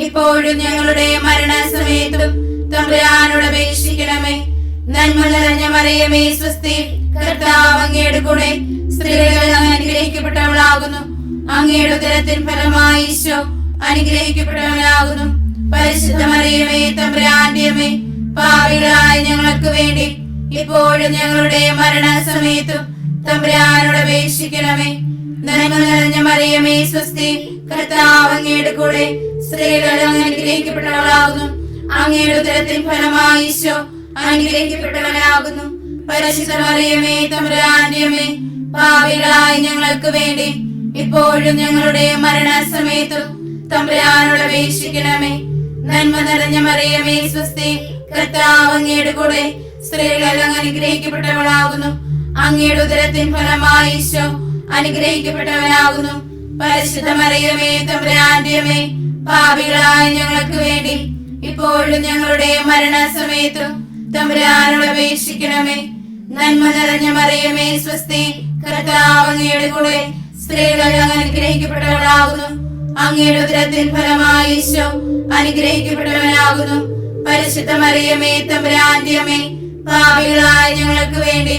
B: ഇപ്പോഴും ഞങ്ങളുടെ മരണസമയത്തും തമ്പുരാനോട് അപേക്ഷിക്കണമേ. നന്മ നിറഞ്ഞ മറിയമേ സ്വസ്തി, കർത്താവ് അങ്ങയുടെ കൂടെ സ്ത്രീകളിൽ അങ്ങ് അനുഗ്രഹിക്കപ്പെട്ടവളാകുന്നു. അങ്ങയുടെ ഉദരത്തിൻ ഫലമായി ഈശോ അനുഗ്രഹിക്കപ്പെട്ടവനാകുന്നു. പരിശുദ്ധ മറിയമേ തമ്പുരാന്റെ അമ്മേ, പാപികളായ ഞങ്ങൾക്ക് വേണ്ടി ഇപ്പോഴും ഞങ്ങളുടെ മരണസമയത്തും തമ്പുരാനോട് അപേക്ഷിക്കണമേ. നന്മ നിറഞ്ഞ മറിയമേ സ്വസ്തി, കർത്താവ് അങ്ങയുടെ കൂടെ സ്ത്രീകളിൽ അങ്ങ് അനുഗ്രഹിക്കപ്പെട്ടവളാകുന്നു. അങ്ങയുടെ ഉദരത്തിൻ ഫലമായി ഈശോ അനുഗ്രഹിക്കപ്പെട്ടവനാകുന്നു. പരിശുദ്ധ മറിയമേ തമ്പുരാന്റെ അമ്മേ, പാപികളായ ഞങ്ങൾക്ക് വേണ്ടി ഇപ്പോഴും ഞങ്ങളുടെ മരണസമയത്തും തമ്പുരാനോട് അപേക്ഷിക്കണമേ. നന്മ നിറഞ്ഞ മറിയമേ സ്വസ്തി, കർത്താവ് അങ്ങയുടെ കൂടെ സ്ത്രീകളിൽ അങ്ങ് അനുഗ്രഹിക്കപ്പെട്ടവളാകുന്നു. അങ്ങയുടെ ഉദരത്തിൻ ഫലമായി ഈശോ അനുഗ്രഹിക്കപ്പെട്ടവനാകുന്നു. പരിശുദ്ധ മറിയമേ തമ്പുരാന്റെ അമ്മേ, പാപികളായ ഞങ്ങൾക്ക് വേണ്ടി ഇപ്പോഴും ഞങ്ങളുടെ മരണസമയത്തും തമ്പുരാനോട് അപേക്ഷിക്കണമേ. നന്മ നിറഞ്ഞ മറിയമേ സ്വസ്തി, കർത്താവ് അങ്ങയുടെ കൂടെ സ്ത്രീകളിൽ അങ്ങ് അനുഗ്രഹിക്കപ്പെട്ടവളാകുന്നു. അങ്ങയുടെ ഉദരത്തിൻ ഫലമായി ഈശോ അനുഗ്രഹിക്കപ്പെട്ടവനാകുന്നു. പരിശുദ്ധ മറിയമേ തമ്പുരാന്റെ അമ്മേ, പാപികളായ ഞങ്ങൾക്ക് വേണ്ടി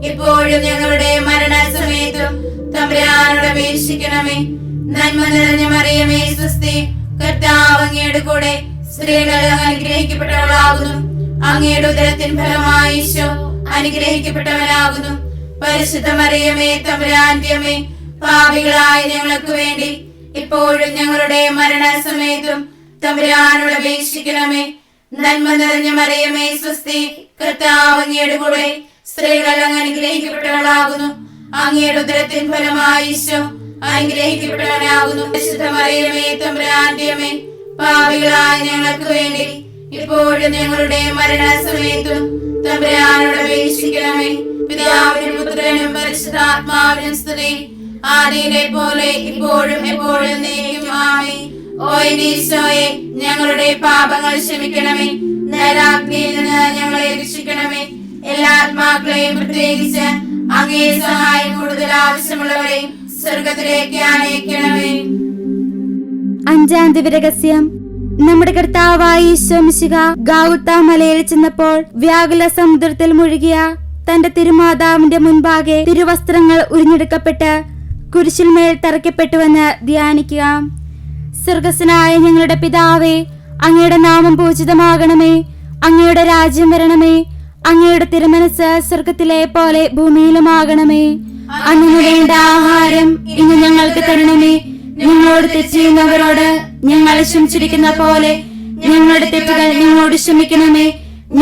B: ഇപ്പോഴും ഞങ്ങളുടെ മരണസമയത്തും തമ്പുരാനോട് അപേക്ഷിക്കണമേ. നന്മ നിറഞ്ഞ മറിയമേ സ്വസ്തി, കർത്താവ് അങ്ങയുടെ കൂടെ സ്ത്രീകളിൽ അങ്ങ് അനുഗ്രഹിക്കപ്പെട്ടവളാകുന്നു. അങ്ങയുടെ ഉദരത്തിൻ ഫലമായി ഈശോ അനുഗ്രഹിക്കപ്പെട്ടവനാകുന്നു. പരിശുദ്ധ മറിയമേ തമ്പുരാന്റെ അമ്മേ, പാപികളായ ഞങ്ങൾക്ക് വേണ്ടി ഇപ്പോഴും ഞങ്ങളുടെ മരണസമയത്തും തമ്പുരാനോട് അപേക്ഷിക്കണമേ. നന്മ നിറഞ്ഞ മറിയമേ സ്വസ്തി, കർത്താവ് അങ്ങയുടെ കൂടെ സ്ത്രീകൾ അങ്ങ് അനുഗ്രഹിക്കപ്പെട്ടവളാകുന്നു. അങ്ങയുടെ ഉദരത്തിൻ ഫലമായി ഈശോ അനുഗ്രഹിക്കപ്പെട്ടവനാകുന്നു. പരിശുദ്ധ മറിയമേ തമ്പുരാന്റെ അമ്മേ, പാപികളായ ഞങ്ങൾക്ക് വേണ്ടി ഇപ്പോഴും ഞങ്ങളുടെ മരണസമയത്തും തമ്പുരാനോട് അപേക്ഷിക്കണമേ. പിതാവിനും പുത്രനും പരിശുദ്ധാത്മാവിനും സ്തുതി, ആദിയിലെ പോലെ ഇപ്പോഴും എപ്പോഴും നീക്കും. ആമേൻ. ഓ ഈശോയെ, ഞങ്ങളുടെ പാപങ്ങൾ ക്ഷമിക്കണമേ. നരകാഗ്നിയിൽ നിന്ന് ഞങ്ങളെ രക്ഷിക്കണമേ. എല്ലാ ആത്മാക്കളെയും പ്രത്യേകിച്ച് അങ്ങേ സഹായം കൂടുതൽ ആവശ്യമുള്ളവരെയും സ്വർഗത്തിലേക്ക് അയക്കണമേ.
A: അഞ്ചാം ദിവരഹസ്യം. നമ്മുടെ കർത്താവായ ഈശോ മിശിഹ ഗാഗുൽത്താ മലയിൽ ചെന്നപ്പോൾ വ്യാകുല സമുദ്രത്തിൽ മുഴുകിയ തന്റെ തിരുമാതാവിന്റെ മുൻപാകെ തിരുവസ്ത്രങ്ങൾ ഉരിഞ്ഞെടുക്കപ്പെട്ട് കുരിശിന്മേൽ തറയ്ക്കപ്പെട്ടുവെന്ന് ധ്യാനിക്കുക. സ്വർഗസ്വനായ ഞങ്ങളുടെ പിതാവേ, അങ്ങയുടെ നാമം പൂജിതമാകണമേ. അങ്ങയുടെ രാജ്യം വരണമേ. അങ്ങയുടെ തിരുമനസ് സ്വർഗത്തിലെ പോലെ ഭൂമിയിലുമാകണമേ. അന്നു വേണ്ട ആഹാരം ഇന്ന് ഞങ്ങൾക്ക് തരണമേ. ഞങ്ങളോട് തെറ്റ് ചെയ്യുന്നവരോട് ഞങ്ങൾ ക്ഷമിച്ചിരിക്കുന്ന പോലെ ഞങ്ങളുടെ തെറ്റുകൾ ഞങ്ങളോട് ക്ഷമിക്കണമേ.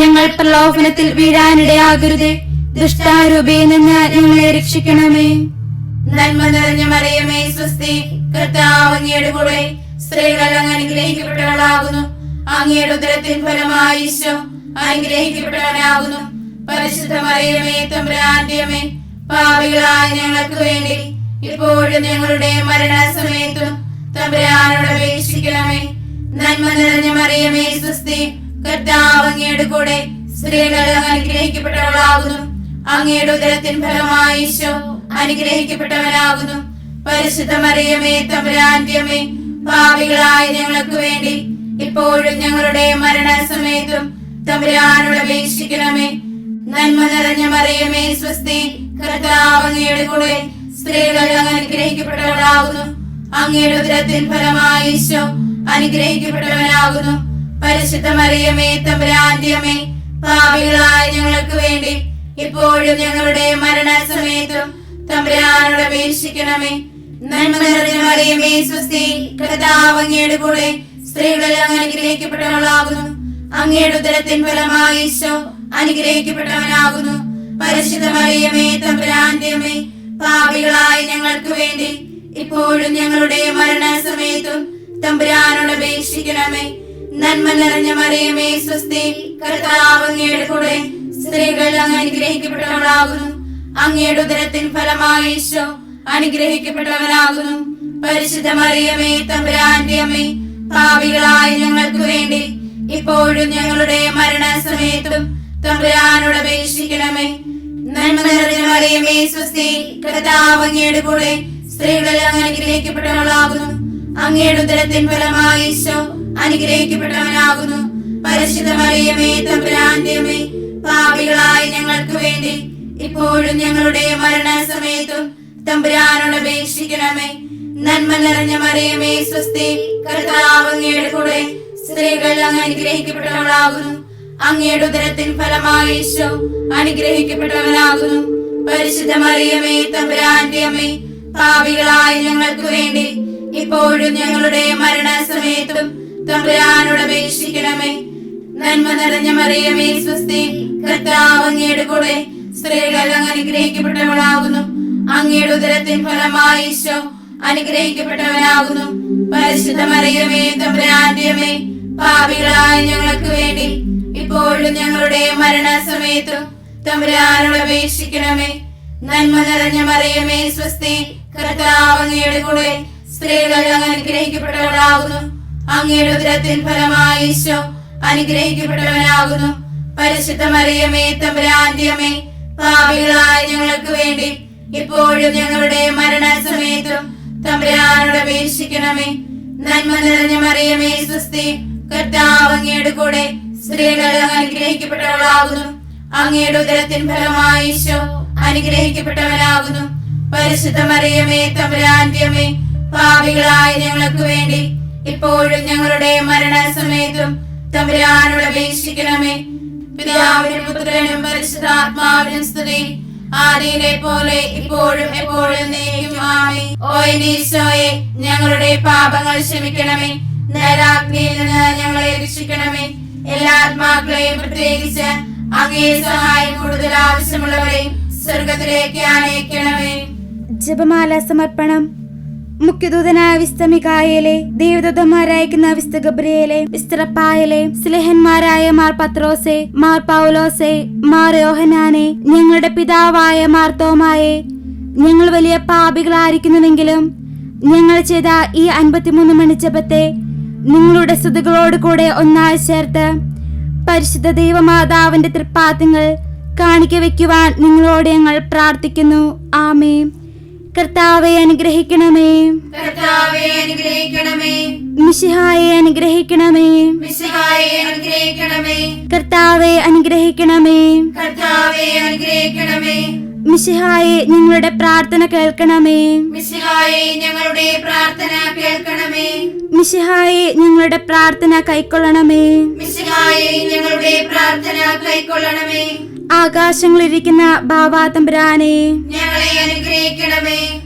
A: ഞങ്ങൾ പ്രലോഭനത്തിൽ വീഴാനിടയാകരുതേ. ദുഷ്ടാരൂപിയിൽ നിന്ന് ഞങ്ങളെ രക്ഷിക്കണമേ.
B: നന്മ നിറഞ്ഞ മറിയമേ സ്വസ്തി, കർത്താവ് അങ്ങയുടെ കൂടെ സ്ത്രീകൾ അങ്ങ് അനുഗ്രഹിക്കപ്പെട്ടവളാകുന്നു. അങ്ങയുടെ ഉദരത്തിൻ ഫലമായി ഈശോ അനുഗ്രഹിക്കപ്പെട്ടവനാകുന്നു. പരിശുദ്ധ മറിയമേ തമ്പുരാന്റെ അമ്മേ, പാപികളായ ഞങ്ങൾക്ക് വേണ്ടി ഇപ്പോഴും ഞങ്ങളുടെ മരണസമയത്തും തമ്പുരാനോട് അപേക്ഷിക്കണമേ. നന്മ നിറഞ്ഞ മറിയമേ സ്വസ്തി, കർത്താവ് അങ്ങയുടെ കൂടെ സ്ത്രീകൾ അങ്ങ് അനുഗ്രഹിക്കപ്പെട്ടവളാകുന്നു. അങ്ങയുടെ ഉദരത്തിൻ ഫലമായി ഈശോ അനുഗ്രഹിക്കപ്പെട്ടവനാകുന്നു. പരിശുദ്ധ മറിയമേ തമ്പുരാന്റെ അമ്മേ, പാപികളായ ഞങ്ങൾക്ക് വേണ്ടി ഇപ്പോഴും ഞങ്ങളുടെ മരണസമയത്തും തമ്പുരാനോട് അപേക്ഷിക്കണമേ. നന്മ നിറഞ്ഞ മറിയമേ സ്വസ്തി, കർത്താവ് അങ്ങയുടെ കൂടെ സ്ത്രീകൾ അങ്ങ് അനുഗ്രഹിക്കപ്പെട്ടവളാകുന്നു. അങ്ങയുടെ ഉദരത്തിൻ ഫലമായി ഈശോ അനുഗ്രഹിക്കപ്പെട്ടവനാകുന്നു. പരിശുദ്ധ മറിയമേ തമ്പുരാന്റെ അമ്മേ, പാപികളായ ഞങ്ങൾക്ക് വേണ്ടി ഇപ്പോഴും ഞങ്ങളുടെ മരണസമയത്തും തമ്പുരാനോട് അപേക്ഷിക്കണമേ. നന്മ നിറഞ്ഞ മറിയമേ സ്വസ്തി, കർത്താവ് അങ്ങയുടെ കൂടെ സ്ത്രീകൾ അങ്ങ് അനുഗ്രഹിക്കപ്പെട്ടവളാകുന്നു. അങ്ങയുടെ ഉദരത്തിൻ ഫലമായി ഈശോ അനുഗ്രഹിക്കപ്പെട്ടവനാകുന്നു. പരിശുദ്ധ മറിയമേ തമ്പുരാന്റെ അമ്മേ, പാപികളായ ഞങ്ങൾക്ക് വേണ്ടി ഇപ്പോഴും ഞങ്ങളുടെ മരണസമയത്തും തമ്പുരാനോട് അപേക്ഷിക്കണമേ. നന്മ നിറഞ്ഞ മറിയമേ സ്വസ്തി, കർത്താവ് അങ്ങയുടെ കൂടെ സ്ത്രീകൾ അങ്ങ് അനുഗ്രഹിക്കപ്പെട്ടവളാകുന്നു. അങ്ങയുടെ ഉദരത്തിൻ ഫലമായി ഈശോ അനുഗ്രഹിക്കപ്പെട്ടവനാകുന്നു. പരിശുദ്ധ മറിയമേ തമ്പുരാന്റെ അമ്മേ, പാപികളായ ഞങ്ങൾക്ക് വേണ്ടി ഇപ്പോഴും ഞങ്ങളുടെ മരണസമയത്തും തമ്പുരാനോട് അപേക്ഷിക്കണമേ. നന്മ നിറഞ്ഞ മറിയമേ സ്വസ്തി, കർത്താവ് അങ്ങയുടെ കൂടെ സ്ത്രീകൾ അങ്ങ് അനുഗ്രഹിക്കപ്പെട്ടവളാകുന്നു. അങ്ങയുടെ ഉദരത്തിൻ ഫലമായി ഈശോ അനുഗ്രഹിക്കപ്പെട്ടവനാകുന്നു. പരിശുദ്ധ മറിയമേ തമ്പുരാന്റെ അമ്മേ, പാപികളായ ഞങ്ങൾക്ക് വേണ്ടി ഇപ്പോഴും ഞങ്ങളുടെ മരണസമയത്തും തമ്പുരാനോട് അപേക്ഷിക്കണമേ. നന്മ നിറഞ്ഞ മറിയമേ സ്വസ്തി, കർത്താവ് അങ്ങയുടെ കൂടെ സ്ത്രീകൾ അങ്ങ് അനുഗ്രഹിക്കപ്പെട്ടവളാകുന്നു. അങ്ങയുടെ ഉദരത്തിൻ ഫലമായി ഈശോ അനുഗ്രഹിക്കപ്പെട്ടവനാകുന്നു. പരിശുദ്ധ മറിയമേ തമ്പുരാന്റെ അമ്മേ, പാപികളായ ഞങ്ങൾക്ക് വേണ്ടി ഇപ്പോഴും ഞങ്ങളുടെ മരണസമയത്തും തമ്പുരാനോട് അപേക്ഷിക്കണമേ. നന്മ നിറഞ്ഞ മറിയമേ സ്വസ്തി, കർത്താവ് അങ്ങയുടെ കൂടെ സ്ത്രീകൾ അങ്ങ് അനുഗ്രഹിക്കപ്പെട്ടവളാകുന്നു. അങ്ങയുടെ ഉദരത്തിൻ ഫലമായി ഈശോ അനുഗ്രഹിക്കപ്പെട്ടവനാകുന്നു. പരിശുദ്ധ മറിയമേ തമ്പുരാന്റെ അമ്മേ, പാപികളായ ഞങ്ങൾക്ക് വേണ്ടി ഇപ്പോഴും ഞങ്ങളുടെ മരണസമയത്തും തമ്പുരാനോട് അപേക്ഷിക്കണമേ. നന്മ നിറഞ്ഞ മറിയമേ സ്വസ്തി, കർത്താവ് അങ്ങയുടെ കൂടെ സ്ത്രീകൾ അങ്ങ് അനുഗ്രഹിക്കപ്പെട്ടവളാകുന്നു. അങ്ങയുടെ ഉദരത്തിൻ ഫലമായി ഈശോ അനുഗ്രഹിക്കപ്പെട്ടവനാകുന്നു. പരിശുദ്ധ മറിയമേ തമ്പുരാന്റെ അമ്മേ, പാപികളായ ഞങ്ങൾക്ക് വേണ്ടി ഇപ്പോഴും ഞങ്ങളുടെ മരണസമയത്തും തമ്പുരാനോട് അപേക്ഷിക്കണമേ. നന്മ നിറഞ്ഞ മറിയമേ സ്വസ്തി, കർത്താവ് അങ്ങയുടെ കൂടെ സ്ത്രീകൾ അങ്ങ് അനുഗ്രഹിക്കപ്പെട്ടവളാകുന്നു. അങ്ങയുടെ ഉദരത്തിൻ ഫലമായി ഈശോ അനുഗ്രഹിക്കപ്പെട്ടവനാകുന്നു. പരിശുദ്ധ മറിയമേ തമ്പുരാന്റെ അമ്മേ, പാപികളായ ഞങ്ങൾക്ക് വേണ്ടി ഇപ്പോഴും ഞങ്ങളുടെ മരണസമയത്തും തമ്പുരാനോട് അപേക്ഷിക്കണമേ. പിതാവിനും പുത്രനും പരിശുദ്ധാത്മാവിനും സ്തുതി, ആദിയിലെ പോലെ ഇപ്പോഴും എപ്പോഴും നീക്കും. ആമേൻ. ഓ ഈശോയെ, ഞങ്ങളുടെ പാപങ്ങൾ ക്ഷമിക്കണമേ. നരകാഗ്നിയിൽ നിന്ന് ഞങ്ങളെ രക്ഷിക്കണമേ. എല്ലാ ആത്മാക്കളെയും പ്രത്യേകിച്ച് അങ്ങേ സഹായം കൂടുതൽ ആവശ്യമുള്ളവരെയും സ്വർഗത്തിലേക്ക് ആനയിക്കണമേ.
A: ജപമാല സമർപ്പണം. മുഖ്യദൂതനായ വിസ്ത മിഖായേലെ, ദേവദൂതന്മാരയക്കുന്ന വിസ്ത ഗബ്രിയേലെ, വിസ്ത റഫായേലെ, സ്ലേഹന്മാരായ മാർ പത്രോസെ, മാർ പൗലോസെ, മാർ യോഹനാനെ, ഞങ്ങളുടെ പിതാവായ മാർ തോമായെ, ഞങ്ങൾ വലിയ പാപികളായിരിക്കുന്നുവെങ്കിലും ഞങ്ങൾ ചെയ്ത ഈ 53 മണി ജപത്തെ നിങ്ങളുടെ സ്തുതികളോട് കൂടെ ഒന്നായി ചേർത്ത് പരിശുദ്ധ ദൈവമാതാവിന്റെ തൃപ്പാദങ്ങൾ കാണിക്ക വയ്ക്കുവാൻ നിങ്ങളോട് ഞങ്ങൾ പ്രാർത്ഥിക്കുന്നു. ആമേൻ. കർത്താവെ അനുഗ്രഹിക്കണമേ.
B: കർത്താവേ അനുഗ്രഹിക്കണമേ.
A: മിശിഹായെ അനുഗ്രഹിക്കണമേ.
B: മിശിഹായെ അനുഗ്രഹിക്കണമേ.
A: കർത്താവെ അനുഗ്രഹിക്കണമേ.
B: കർത്താവേ അനുഗ്രഹിക്കണമേ.
A: മിശിഹായെ ഞങ്ങളുടെ പ്രാർത്ഥന കേൾക്കണമേ.
B: മിശിഹായെ ഞങ്ങളുടെ പ്രാർത്ഥന കേൾക്കണമേ.
A: മിശിഹായെ ഞങ്ങളുടെ പ്രാർത്ഥന കൈക്കൊള്ളണമേ.
B: മിശിഹായെ ഞങ്ങളുടെ പ്രാർത്ഥന കൈക്കൊള്ളണമേ.
A: ആകാശങ്ങളിരിക്കുന്ന ബാവാ തമ്പുരാനെ,
B: ഞങ്ങളെ അനുഗ്രഹിക്കണമേ.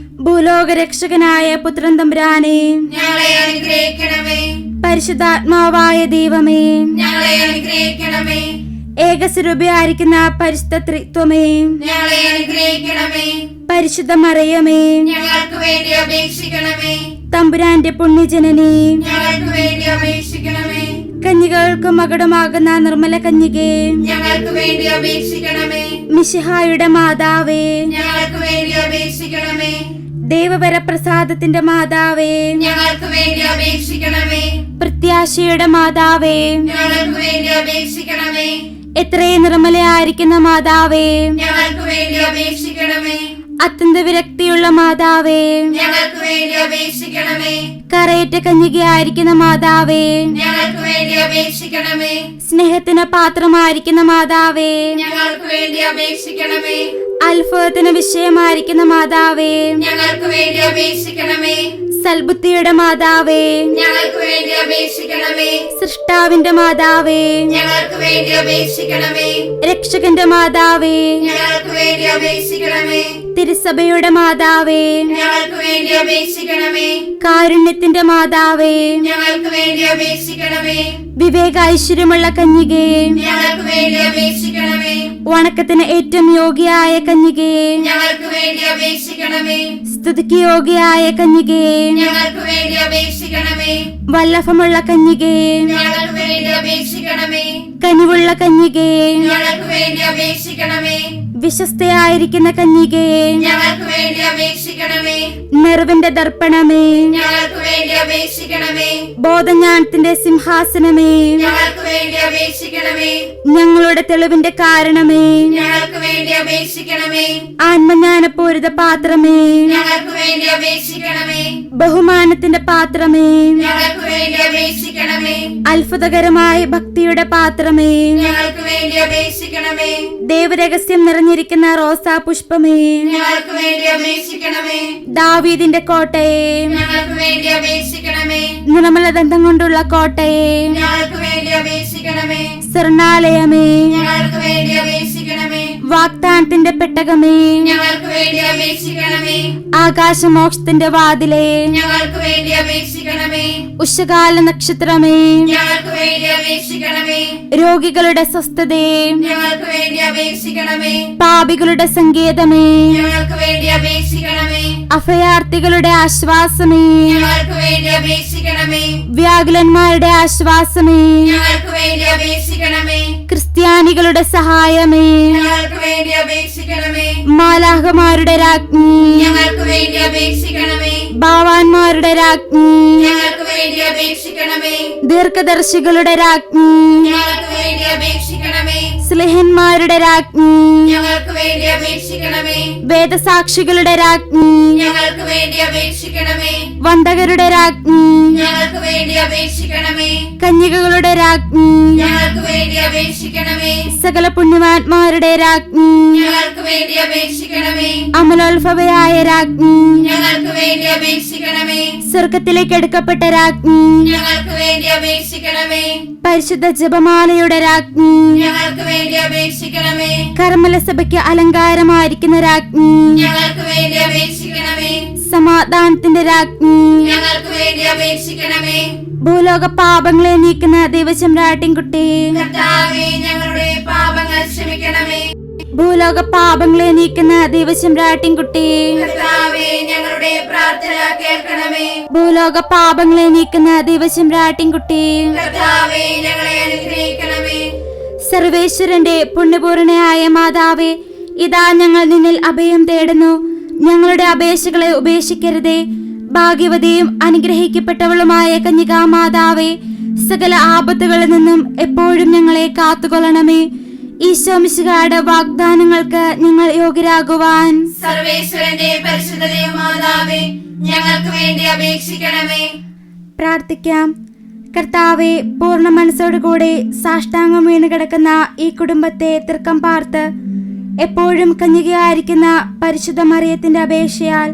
A: ഭൂലോക രക്ഷകനായ പുത്രൻ തമ്പുരാനെ,
B: ഞങ്ങളെ അനുഗ്രഹിക്കണമേ.
A: പരിശുദ്ധാത്മാവായ ദൈവമേ,
B: ഞങ്ങളെ അനുഗ്രഹിക്കണമേ.
A: ഏകസ്വരൂപിയായിരിക്കുന്ന പരിശുദ്ധ ത്രിത്വമേ,
B: ഞങ്ങളെ അനുഗ്രഹിക്കണമേ.
A: പരിശുദ്ധ മറിയമേ,
B: ഞങ്ങൾക്ക് വേണ്ടി അപേക്ഷിക്കണമേ.
A: തമ്പുരാന്റെ പുണ്യജനനി,
B: ഞങ്ങൾക്ക് വേണ്ടി അപേക്ഷിക്കണമേ.
A: കന്യകൾക്ക് മകുടമാകുന്ന നിർമ്മല കന്യകേ,
B: ഞങ്ങൾക്ക് വേണ്ടി അപേക്ഷിക്കണമേ.
A: മിശിഹായുടെ മാതാവേ,
B: ഞങ്ങൾക്ക് വേണ്ടി അപേക്ഷിക്കണമേ.
A: ദേവവരപ്രസാദത്തിന്റെ മാതാവേ,
B: ഞങ്ങൾക്ക് വേണ്ടി അപേക്ഷിക്കണമേ.
A: പ്രത്യാശയുടെ മാതാവേ,
B: ഞങ്ങൾക്ക് വേണ്ടി അപേക്ഷിക്കണമേ.
A: എത്രയും നിർമ്മലയായിരിക്കുന്ന മാതാവേ,
B: ഞങ്ങൾക്ക് വേണ്ടി അപേക്ഷിക്കണമേ.
A: അത്യന്ത വിരക്തിയുള്ള മാതാവേ,
B: ഞങ്ങൾക്ക് വേണ്ടി അപേക്ഷിക്കണമേ.
A: കരയേറ്റ കന്യകയായിരിക്കുന്ന മാതാവേ,
B: ഞങ്ങൾക്ക് വേണ്ടി അപേക്ഷിക്കണമേ.
A: സ്നേഹത്തിന് പാത്രമായിരിക്കുന്ന മാതാവേ,
B: ഞങ്ങൾക്ക് വേണ്ടി അപേക്ഷിക്കണമേ.
A: അത്ഭുതത്തിന് വിഷയമായിരിക്കുന്ന മാതാവേ,
B: ഞങ്ങൾക്ക് വേണ്ടി അപേക്ഷിക്കണമേ.
A: സൽബുദ്ധിയുടെ മാതാവേ,
B: ഞങ്ങൾക്ക് വേണ്ടി അപേക്ഷിക്കണമേ.
A: സൃഷ്ടാവിന്റെ മാതാവേ,
B: ഞങ്ങൾക്ക് വേണ്ടി അപേക്ഷിക്കണമേ.
A: രക്ഷകന്റെ മാതാവേ,
B: ഞങ്ങൾക്ക് വേണ്ടി അപേക്ഷിക്കണമേ.
A: തിരുസഭയുടെ മാതാവേ,
B: ഞങ്ങൾക്ക് വേണ്ടി അപേക്ഷിക്കണമേ.
A: കാരുണ്യത്തിന്റെ മാതാവേ,
B: ഞങ്ങൾക്ക് വേണ്ടി അപേക്ഷിക്കണമേ.
A: വിവേക ഐശ്വര്യമുള്ള കന്യകേ,
B: ഞങ്ങൾക്ക് വേണ്ടി അപേക്ഷിക്കണമേ.
A: വണക്കത്തിന് ഏറ്റവും യോഗ്യയായ കന്യകേ,
B: ഞങ്ങൾക്ക് വേണ്ടി അപേക്ഷിക്കണമേ.
A: സ്തുതിക്ക് യോഗ്യയായ കന്യകേ,
B: ഞങ്ങൾക്ക് വേണ്ടി അപേക്ഷിക്കണമേ.
A: വല്ലഭമുള്ള കന്യകേ,
B: ഞങ്ങൾക്ക് വേണ്ടി അപേക്ഷിക്കണമേ.
A: കനിവുള്ള കന്യകേ,
B: ഞങ്ങൾക്ക് വേണ്ടി അപേക്ഷിക്കണമേ.
A: വിശ്വസ്തയായിരിക്കുന്ന കന്യകേ,
B: ഞങ്ങൾക്ക് വേണ്ടി അപേക്ഷിക്കണമേ.
A: നെറുവിന്റെ ദർപ്പണമേ,
B: ഞങ്ങൾക്ക് വേണ്ടി അപേക്ഷിക്കണമേ.
A: ബോധജ്ഞാനത്തിന്റെ സിംഹാസനമേ,
B: ഞങ്ങൾക്ക് വേണ്ടി അപേക്ഷിക്കണമേ.
A: ഞങ്ങളുടെ തെളിവിന്റെ കാരണമേ,
B: ഞങ്ങൾക്ക് വേണ്ടി അപേക്ഷിക്കണമേ.
A: ആത്മജ്ഞാനപൂരിത പാത്രമേ,
B: ഞങ്ങൾക്ക് വേണ്ടി അപേക്ഷിക്കണമേ.
A: ബഹുമാനത്തിന്റെ പാത്രമേ,
B: ഞങ്ങൾക്ക് വേണ്ടി അപേക്ഷിക്കണമേ.
A: അത്ഭുതകരമായ ഭക്തിയുടെ പാത്രമേ,
B: ഞങ്ങൾക്ക് വേണ്ടി അപേക്ഷിക്കണമേ.
A: ദേവരഹസ്യം നിറഞ്ഞിരിക്കുന്ന റോസാ പുഷ്പമേ,
B: ഞങ്ങൾക്ക് വേണ്ടി അപേക്ഷിക്കണമേ.
A: ദാവീദിന്റെ കോട്ടയെ,
B: ഞങ്ങൾക്ക് വേണ്ടി അപേക്ഷിക്കണമേ.
A: നിർമ്മല ദന്തം കൊണ്ടുള്ള കോട്ടയെ,
B: ഞങ്ങൾക്ക് വേണ്ടി അപേക്ഷിക്കണമേ.
A: സ്വർണാലയമേ,
B: ഞങ്ങൾക്ക് വേണ്ടി അപേക്ഷിക്കണമേ.
A: വാഗ്ദാനത്തിന്റെ പെട്ടകമേ,
B: ഞങ്ങൾക്ക് വേണ്ടി അപേക്ഷിക്കണമേ.
A: ആകാശമോക്ഷത്തിന്റെ വാതിലേ,
B: ഞങ്ങൾക്ക് വേണ്ടി അപേക്ഷിക്കണമേ.
A: ഉഷകാല നക്ഷത്രമേ,
B: ഞങ്ങൾക്ക് വേണ്ടി അപേക്ഷിക്കണമേ.
A: രോഗികളുടെ സ്വസ്ഥതയെ,
B: ഞങ്ങൾക്ക് വേണ്ടി അപേക്ഷിക്കണമേ.
A: പാപികളുടെ സങ്കേതമേ,
B: ഞങ്ങൾക്ക് വേണ്ടി അപേക്ഷിക്കണമേ.
A: അഭയാർത്ഥികളുടെ ആശ്വാസമേ,
B: ഞങ്ങൾക്ക് വേണ്ടി അപേക്ഷിക്കണമേ.
A: വ്യാകുലന്മാരുടെ ആശ്വാസമേ,
B: ഞങ്ങൾക്ക് വേണ്ടി അപേക്ഷിക്കണമേ.
A: ക്രിസ്ത്യാനികളുടെ സഹായമേ,
B: ഞങ്ങൾക്ക് വേണ്ടി അപേക്ഷിക്കണമേ.
A: മാലാഹമാരുടെ രാജ്ഞി,
B: ഞങ്ങൾക്ക് വേണ്ടി അപേക്ഷിക്കണമേ.
A: ഭാവാന്മാരുടെ രാജ്ഞി,
B: ഞങ്ങൾക്ക് വേണ്ടി അപേക്ഷിക്കണമേ.
A: ദീർഘദർശികളുടെ രാജ്ഞി,
B: ഞങ്ങൾക്ക് വേണ്ടി അപേക്ഷിക്കണമേ.
A: സ്ലേഹന്മാരുടെ രാജ്ഞി,
B: ഞങ്ങൾക്ക് വേണ്ടി അപേക്ഷിക്കണമേ.
A: വേദസാക്ഷികളുടെ രാജ്ഞി,
B: ഞങ്ങൾക്ക് വേണ്ടി അപേക്ഷിക്കണമേ.
A: വന്ദകരുടെ രാജ്ഞി,
B: ഞങ്ങൾക്ക് വേണ്ടി അപേക്ഷിക്കണമേ.
A: കന്യകകളുടെ രാജ്ഞി,
B: ഞങ്ങൾക്ക് വേണ്ടി അപേക്ഷിക്കണമേ.
A: സകല പുണ്യവാന്മാരുടെ രാജ്ഞി,
B: ഞങ്ങൾക്ക് വേണ്ടി അപേക്ഷിക്കണമേ.
A: അമലോത്ഭവയായ രാജ്ഞി,
B: ഞങ്ങൾക്ക് വേണ്ടി അപേക്ഷിക്കണമേ.
A: സ്വർഗത്തിലേക്ക് എടുക്കപ്പെട്ട രാജ്ഞി,
B: ഞങ്ങൾക്ക് വേണ്ടി അപേക്ഷിക്കണമേ.
A: പരിശുദ്ധ ജപമാലയുടെ രാജ്ഞി,
B: ഞങ്ങൾക്ക് വേണ്ടി അപേക്ഷിക്കണമേ.
A: കർമ്മല സഭയ്ക്ക് അലങ്കാരമായിരിക്കുന്ന രാജ്ഞി,
B: ഞങ്ങൾക്ക് വേണ്ടി അപേക്ഷിക്കണമേ.
A: സമാധാനത്തിന്റെ രാജ്ഞി,
B: ഞങ്ങൾക്ക് വേണ്ടി അപേക്ഷിക്കണമേ.
A: ഭൂലോക പാപങ്ങളെ നീക്കുന്ന ദൈവചെമ്പ്രാട്ടിൻകുട്ടി,
B: കർത്താവേ ഞങ്ങളുടെ പാപങ്ങൾ ക്ഷമിക്കണമേ.
A: ഭൂലോക പാപങ്ങളെ നീക്കുന്ന ദൈവചെമ്പ്രാട്ടിൻകുട്ടി,
B: കർത്താവേ ഞങ്ങളുടെ പ്രാർത്ഥന കേൾക്കണമേ.
A: ഭൂലോക പാപങ്ങളെ നീക്കുന്ന ദൈവചെമ്പ്രാട്ടിൻകുട്ടി,
B: കർത്താവേ ഞങ്ങളെ അനുഗ്രഹിക്കണമേ.
A: സർവേശ്വരന്റെ പുണ്യപൂർണയായ മാതാവേ, ഇതാ ഞങ്ങൾ നിന്നിൽ അഭയം തേടുന്നു. ഞങ്ങളുടെ അപേക്ഷകളെ ഉപേക്ഷിക്കരുതേ. ഭാഗ്യവതിയും അനുഗ്രഹിക്കപ്പെട്ടവളുമായ കന്യകാമാതാവേ, സകല ആപത്തുകളിൽ നിന്നും എപ്പോഴും ഞങ്ങളെ കാത്തുകൊള്ളണമേ. ഈശോ മിശിഹായുടെ വാഗ്ദാനങ്ങൾക്ക് ഞങ്ങൾ യോഗ്യരാകുവാൻ
B: സർവേശ്വരന്റെ പരിശുദ്ധ മാതാവേ, ഞങ്ങൾക്ക് വേണ്ടി അപേക്ഷിക്കണമേ.
A: പ്രാർത്ഥിക്കാം. കർത്താവെ, പൂർണ്ണ മനസ്സോടുകൂടി സാഷ്ടാംഗം വീണ് കിടക്കുന്ന ഈ കുടുംബത്തെ തൃക്കം പാർത്ത് എപ്പോഴും കന്യകയായിരിക്കുന്ന പരിശുദ്ധ മറിയത്തിന്റെ അപേക്ഷയാൽ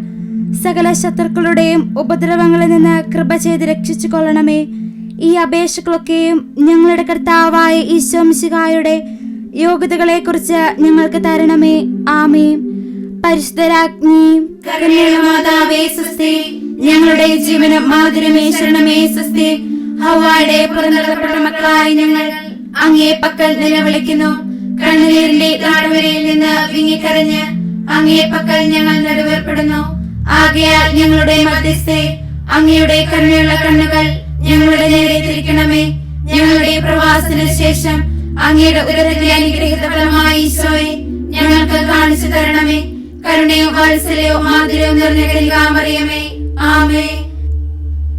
A: സകല ശത്രുക്കളുടെയും ഉപദ്രവങ്ങളിൽ നിന്ന് കൃപ ചെയ്ത് രക്ഷിച്ചു കൊള്ളണമേ. ഈ അപേക്ഷകളൊക്കെയും ഞങ്ങളുടെ കർത്താവായ ഈശോ മിശിഹായുടെ യോഗ്യതകളെ കുറിച്ച് ഞങ്ങൾക്ക് തരണമേ. ആമേൻ. പരിശുദ്ധരാജ്ഞി
B: കരുണയുള്ള മാതാവേ സ്വസ്തി, ഞങ്ങളുടെ ജീവനും മാധുരമേ ശരണമേ സ്വസ്തി. ഹവ്വായുടെ പുറന്തള്ളപ്പെട്ട മക്കളായി ഞങ്ങൾ അങ്ങേ പക്കൽ നിലവിളിക്കുന്നു. കണ്ണുനീരിന്റെ താഴ്വരയിൽ നിന്ന് വിങ്ങിക്കരഞ്ഞ് അങ്ങേ പക്കൽ ഞങ്ങൾ നെടുവേർപ്പെടുന്നു. ആകയാൽ ഞങ്ങളുടെ മധ്യസ്ഥെ, അങ്ങയുടെ കരുണയുള്ള കണ്ണുകൾ ഞങ്ങളുടെ നേരെ തിരിക്കണമേ. ഞങ്ങളുടെ പ്രവാസത്തിന് ശേഷം അങ്ങയുടെ ഉദരത്തിലെ അനുഗ്രഹീത ഫലമായ ഈശോയെ ഞങ്ങൾക്ക് കാണിച്ചു തരണമേ. കരുണയും വാത്സല്യവും മാധുര്യവും നിറഞ്ഞ കന്യകാമറിയമേ, ആമേൻ.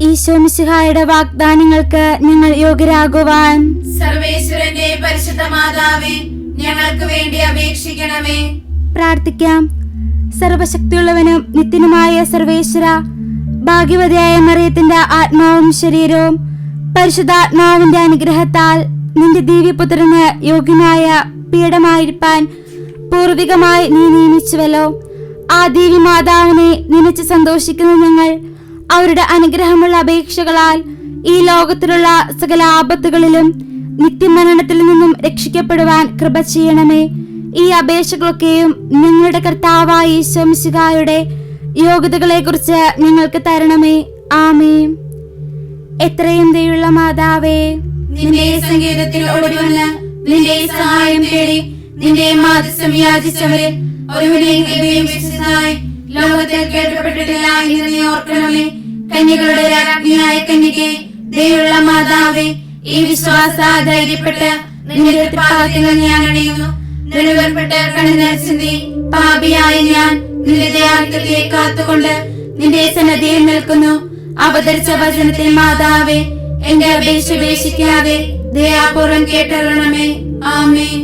A: ഈശോ മിശിഹായുടെ വാഗ്ദാനങ്ങൾക്ക് ഞങ്ങൾ യോഗ്യരാകുവാൻ
B: സർവേശ്വരന്റെ പരിശുദ്ധ മാതാവേ, ഞങ്ങൾക്ക് വേണ്ടി അപേക്ഷിക്കണമേ.
A: പ്രാർത്ഥിക്കാം. സർവശക്തിയുള്ളവനും നിത്യനുമായ സർവേശ്വര, ഭാഗ്യവതിയായ മറിയത്തിന്റെ ആത്മാവും ശരീരവും പരിശുദ്ധാത്മാവിന്റെ അനുഗ്രഹത്താൽ നിന്റെ ദിവ്യപുത്രന് യോഗ്യനായ പീഠമായിരിക്കാൻ പൂർവികമായി നീ നിയമിച്ചുവല്ലോ. ആ ദിവ്യ മാതാവിനെ നിനച്ച് സന്തോഷിക്കുന്ന ഞങ്ങൾ അവരുടെ അനുഗ്രഹമുള്ള അപേക്ഷകളാൽ ഈ ലോകത്തിലുള്ള സകല ആപത്തുകളിലും നിത്യമരണത്തിൽ നിന്നും രക്ഷിക്കപ്പെടുവാൻ കൃപ ചെയ്യണമേ. ഈ അപേക്ഷകളൊക്കെയും ഞങ്ങളുടെ കർത്താവായ ഈശോ മിശിഹായുടെ യോഗ്യതകളെ കുറിച്ച് ഞങ്ങൾക്ക് തരണമേ. ആമേൻ. എത്രയും ദയുള്ള മാതാവേ,
B: നിന്റെ സംഗീതത്തിൽ ഓടിവന്ന് നിന്റെ സഹായം തേടി നിന്റെ മാധ്യസ്ഥം യാചിച്ചവരിൽ ഒരുവനെയും ഉപേക്ഷിച്ചതായി ലോകത്തിൽ കേൾക്കപ്പെട്ടിട്ടില്ല എന്ന് നീ ഓർക്കണമേ. കന്യകളുടെ രാജ്ഞിയായ കന്യകേ, ദയുള്ള മാതാവേ, ഈ വിശ്വാസ ധൈര്യപ്പെട്ട് നിന്റെ പാദങ്ങൾ ഞാൻ അണിയുന്നു. നിലവേർപ്പെട്ട് കണ്ണുനീർ ചിന്തി പാപിയായ ഞാൻ നിന്റെ ദയാലുക്കളെ കാത്തുകൊണ്ട് നിന്റെ സന്നദ്ധിയിൽ നിൽക്കുന്നു. അവതരിച്ച വചനത്തിൽ മാതാവേ, എന്റെ അപേക്ഷ ഉപേക്ഷിക്കാതെ ദയാപൂർവം കേട്ടറിയണമേ. ആമേൻ.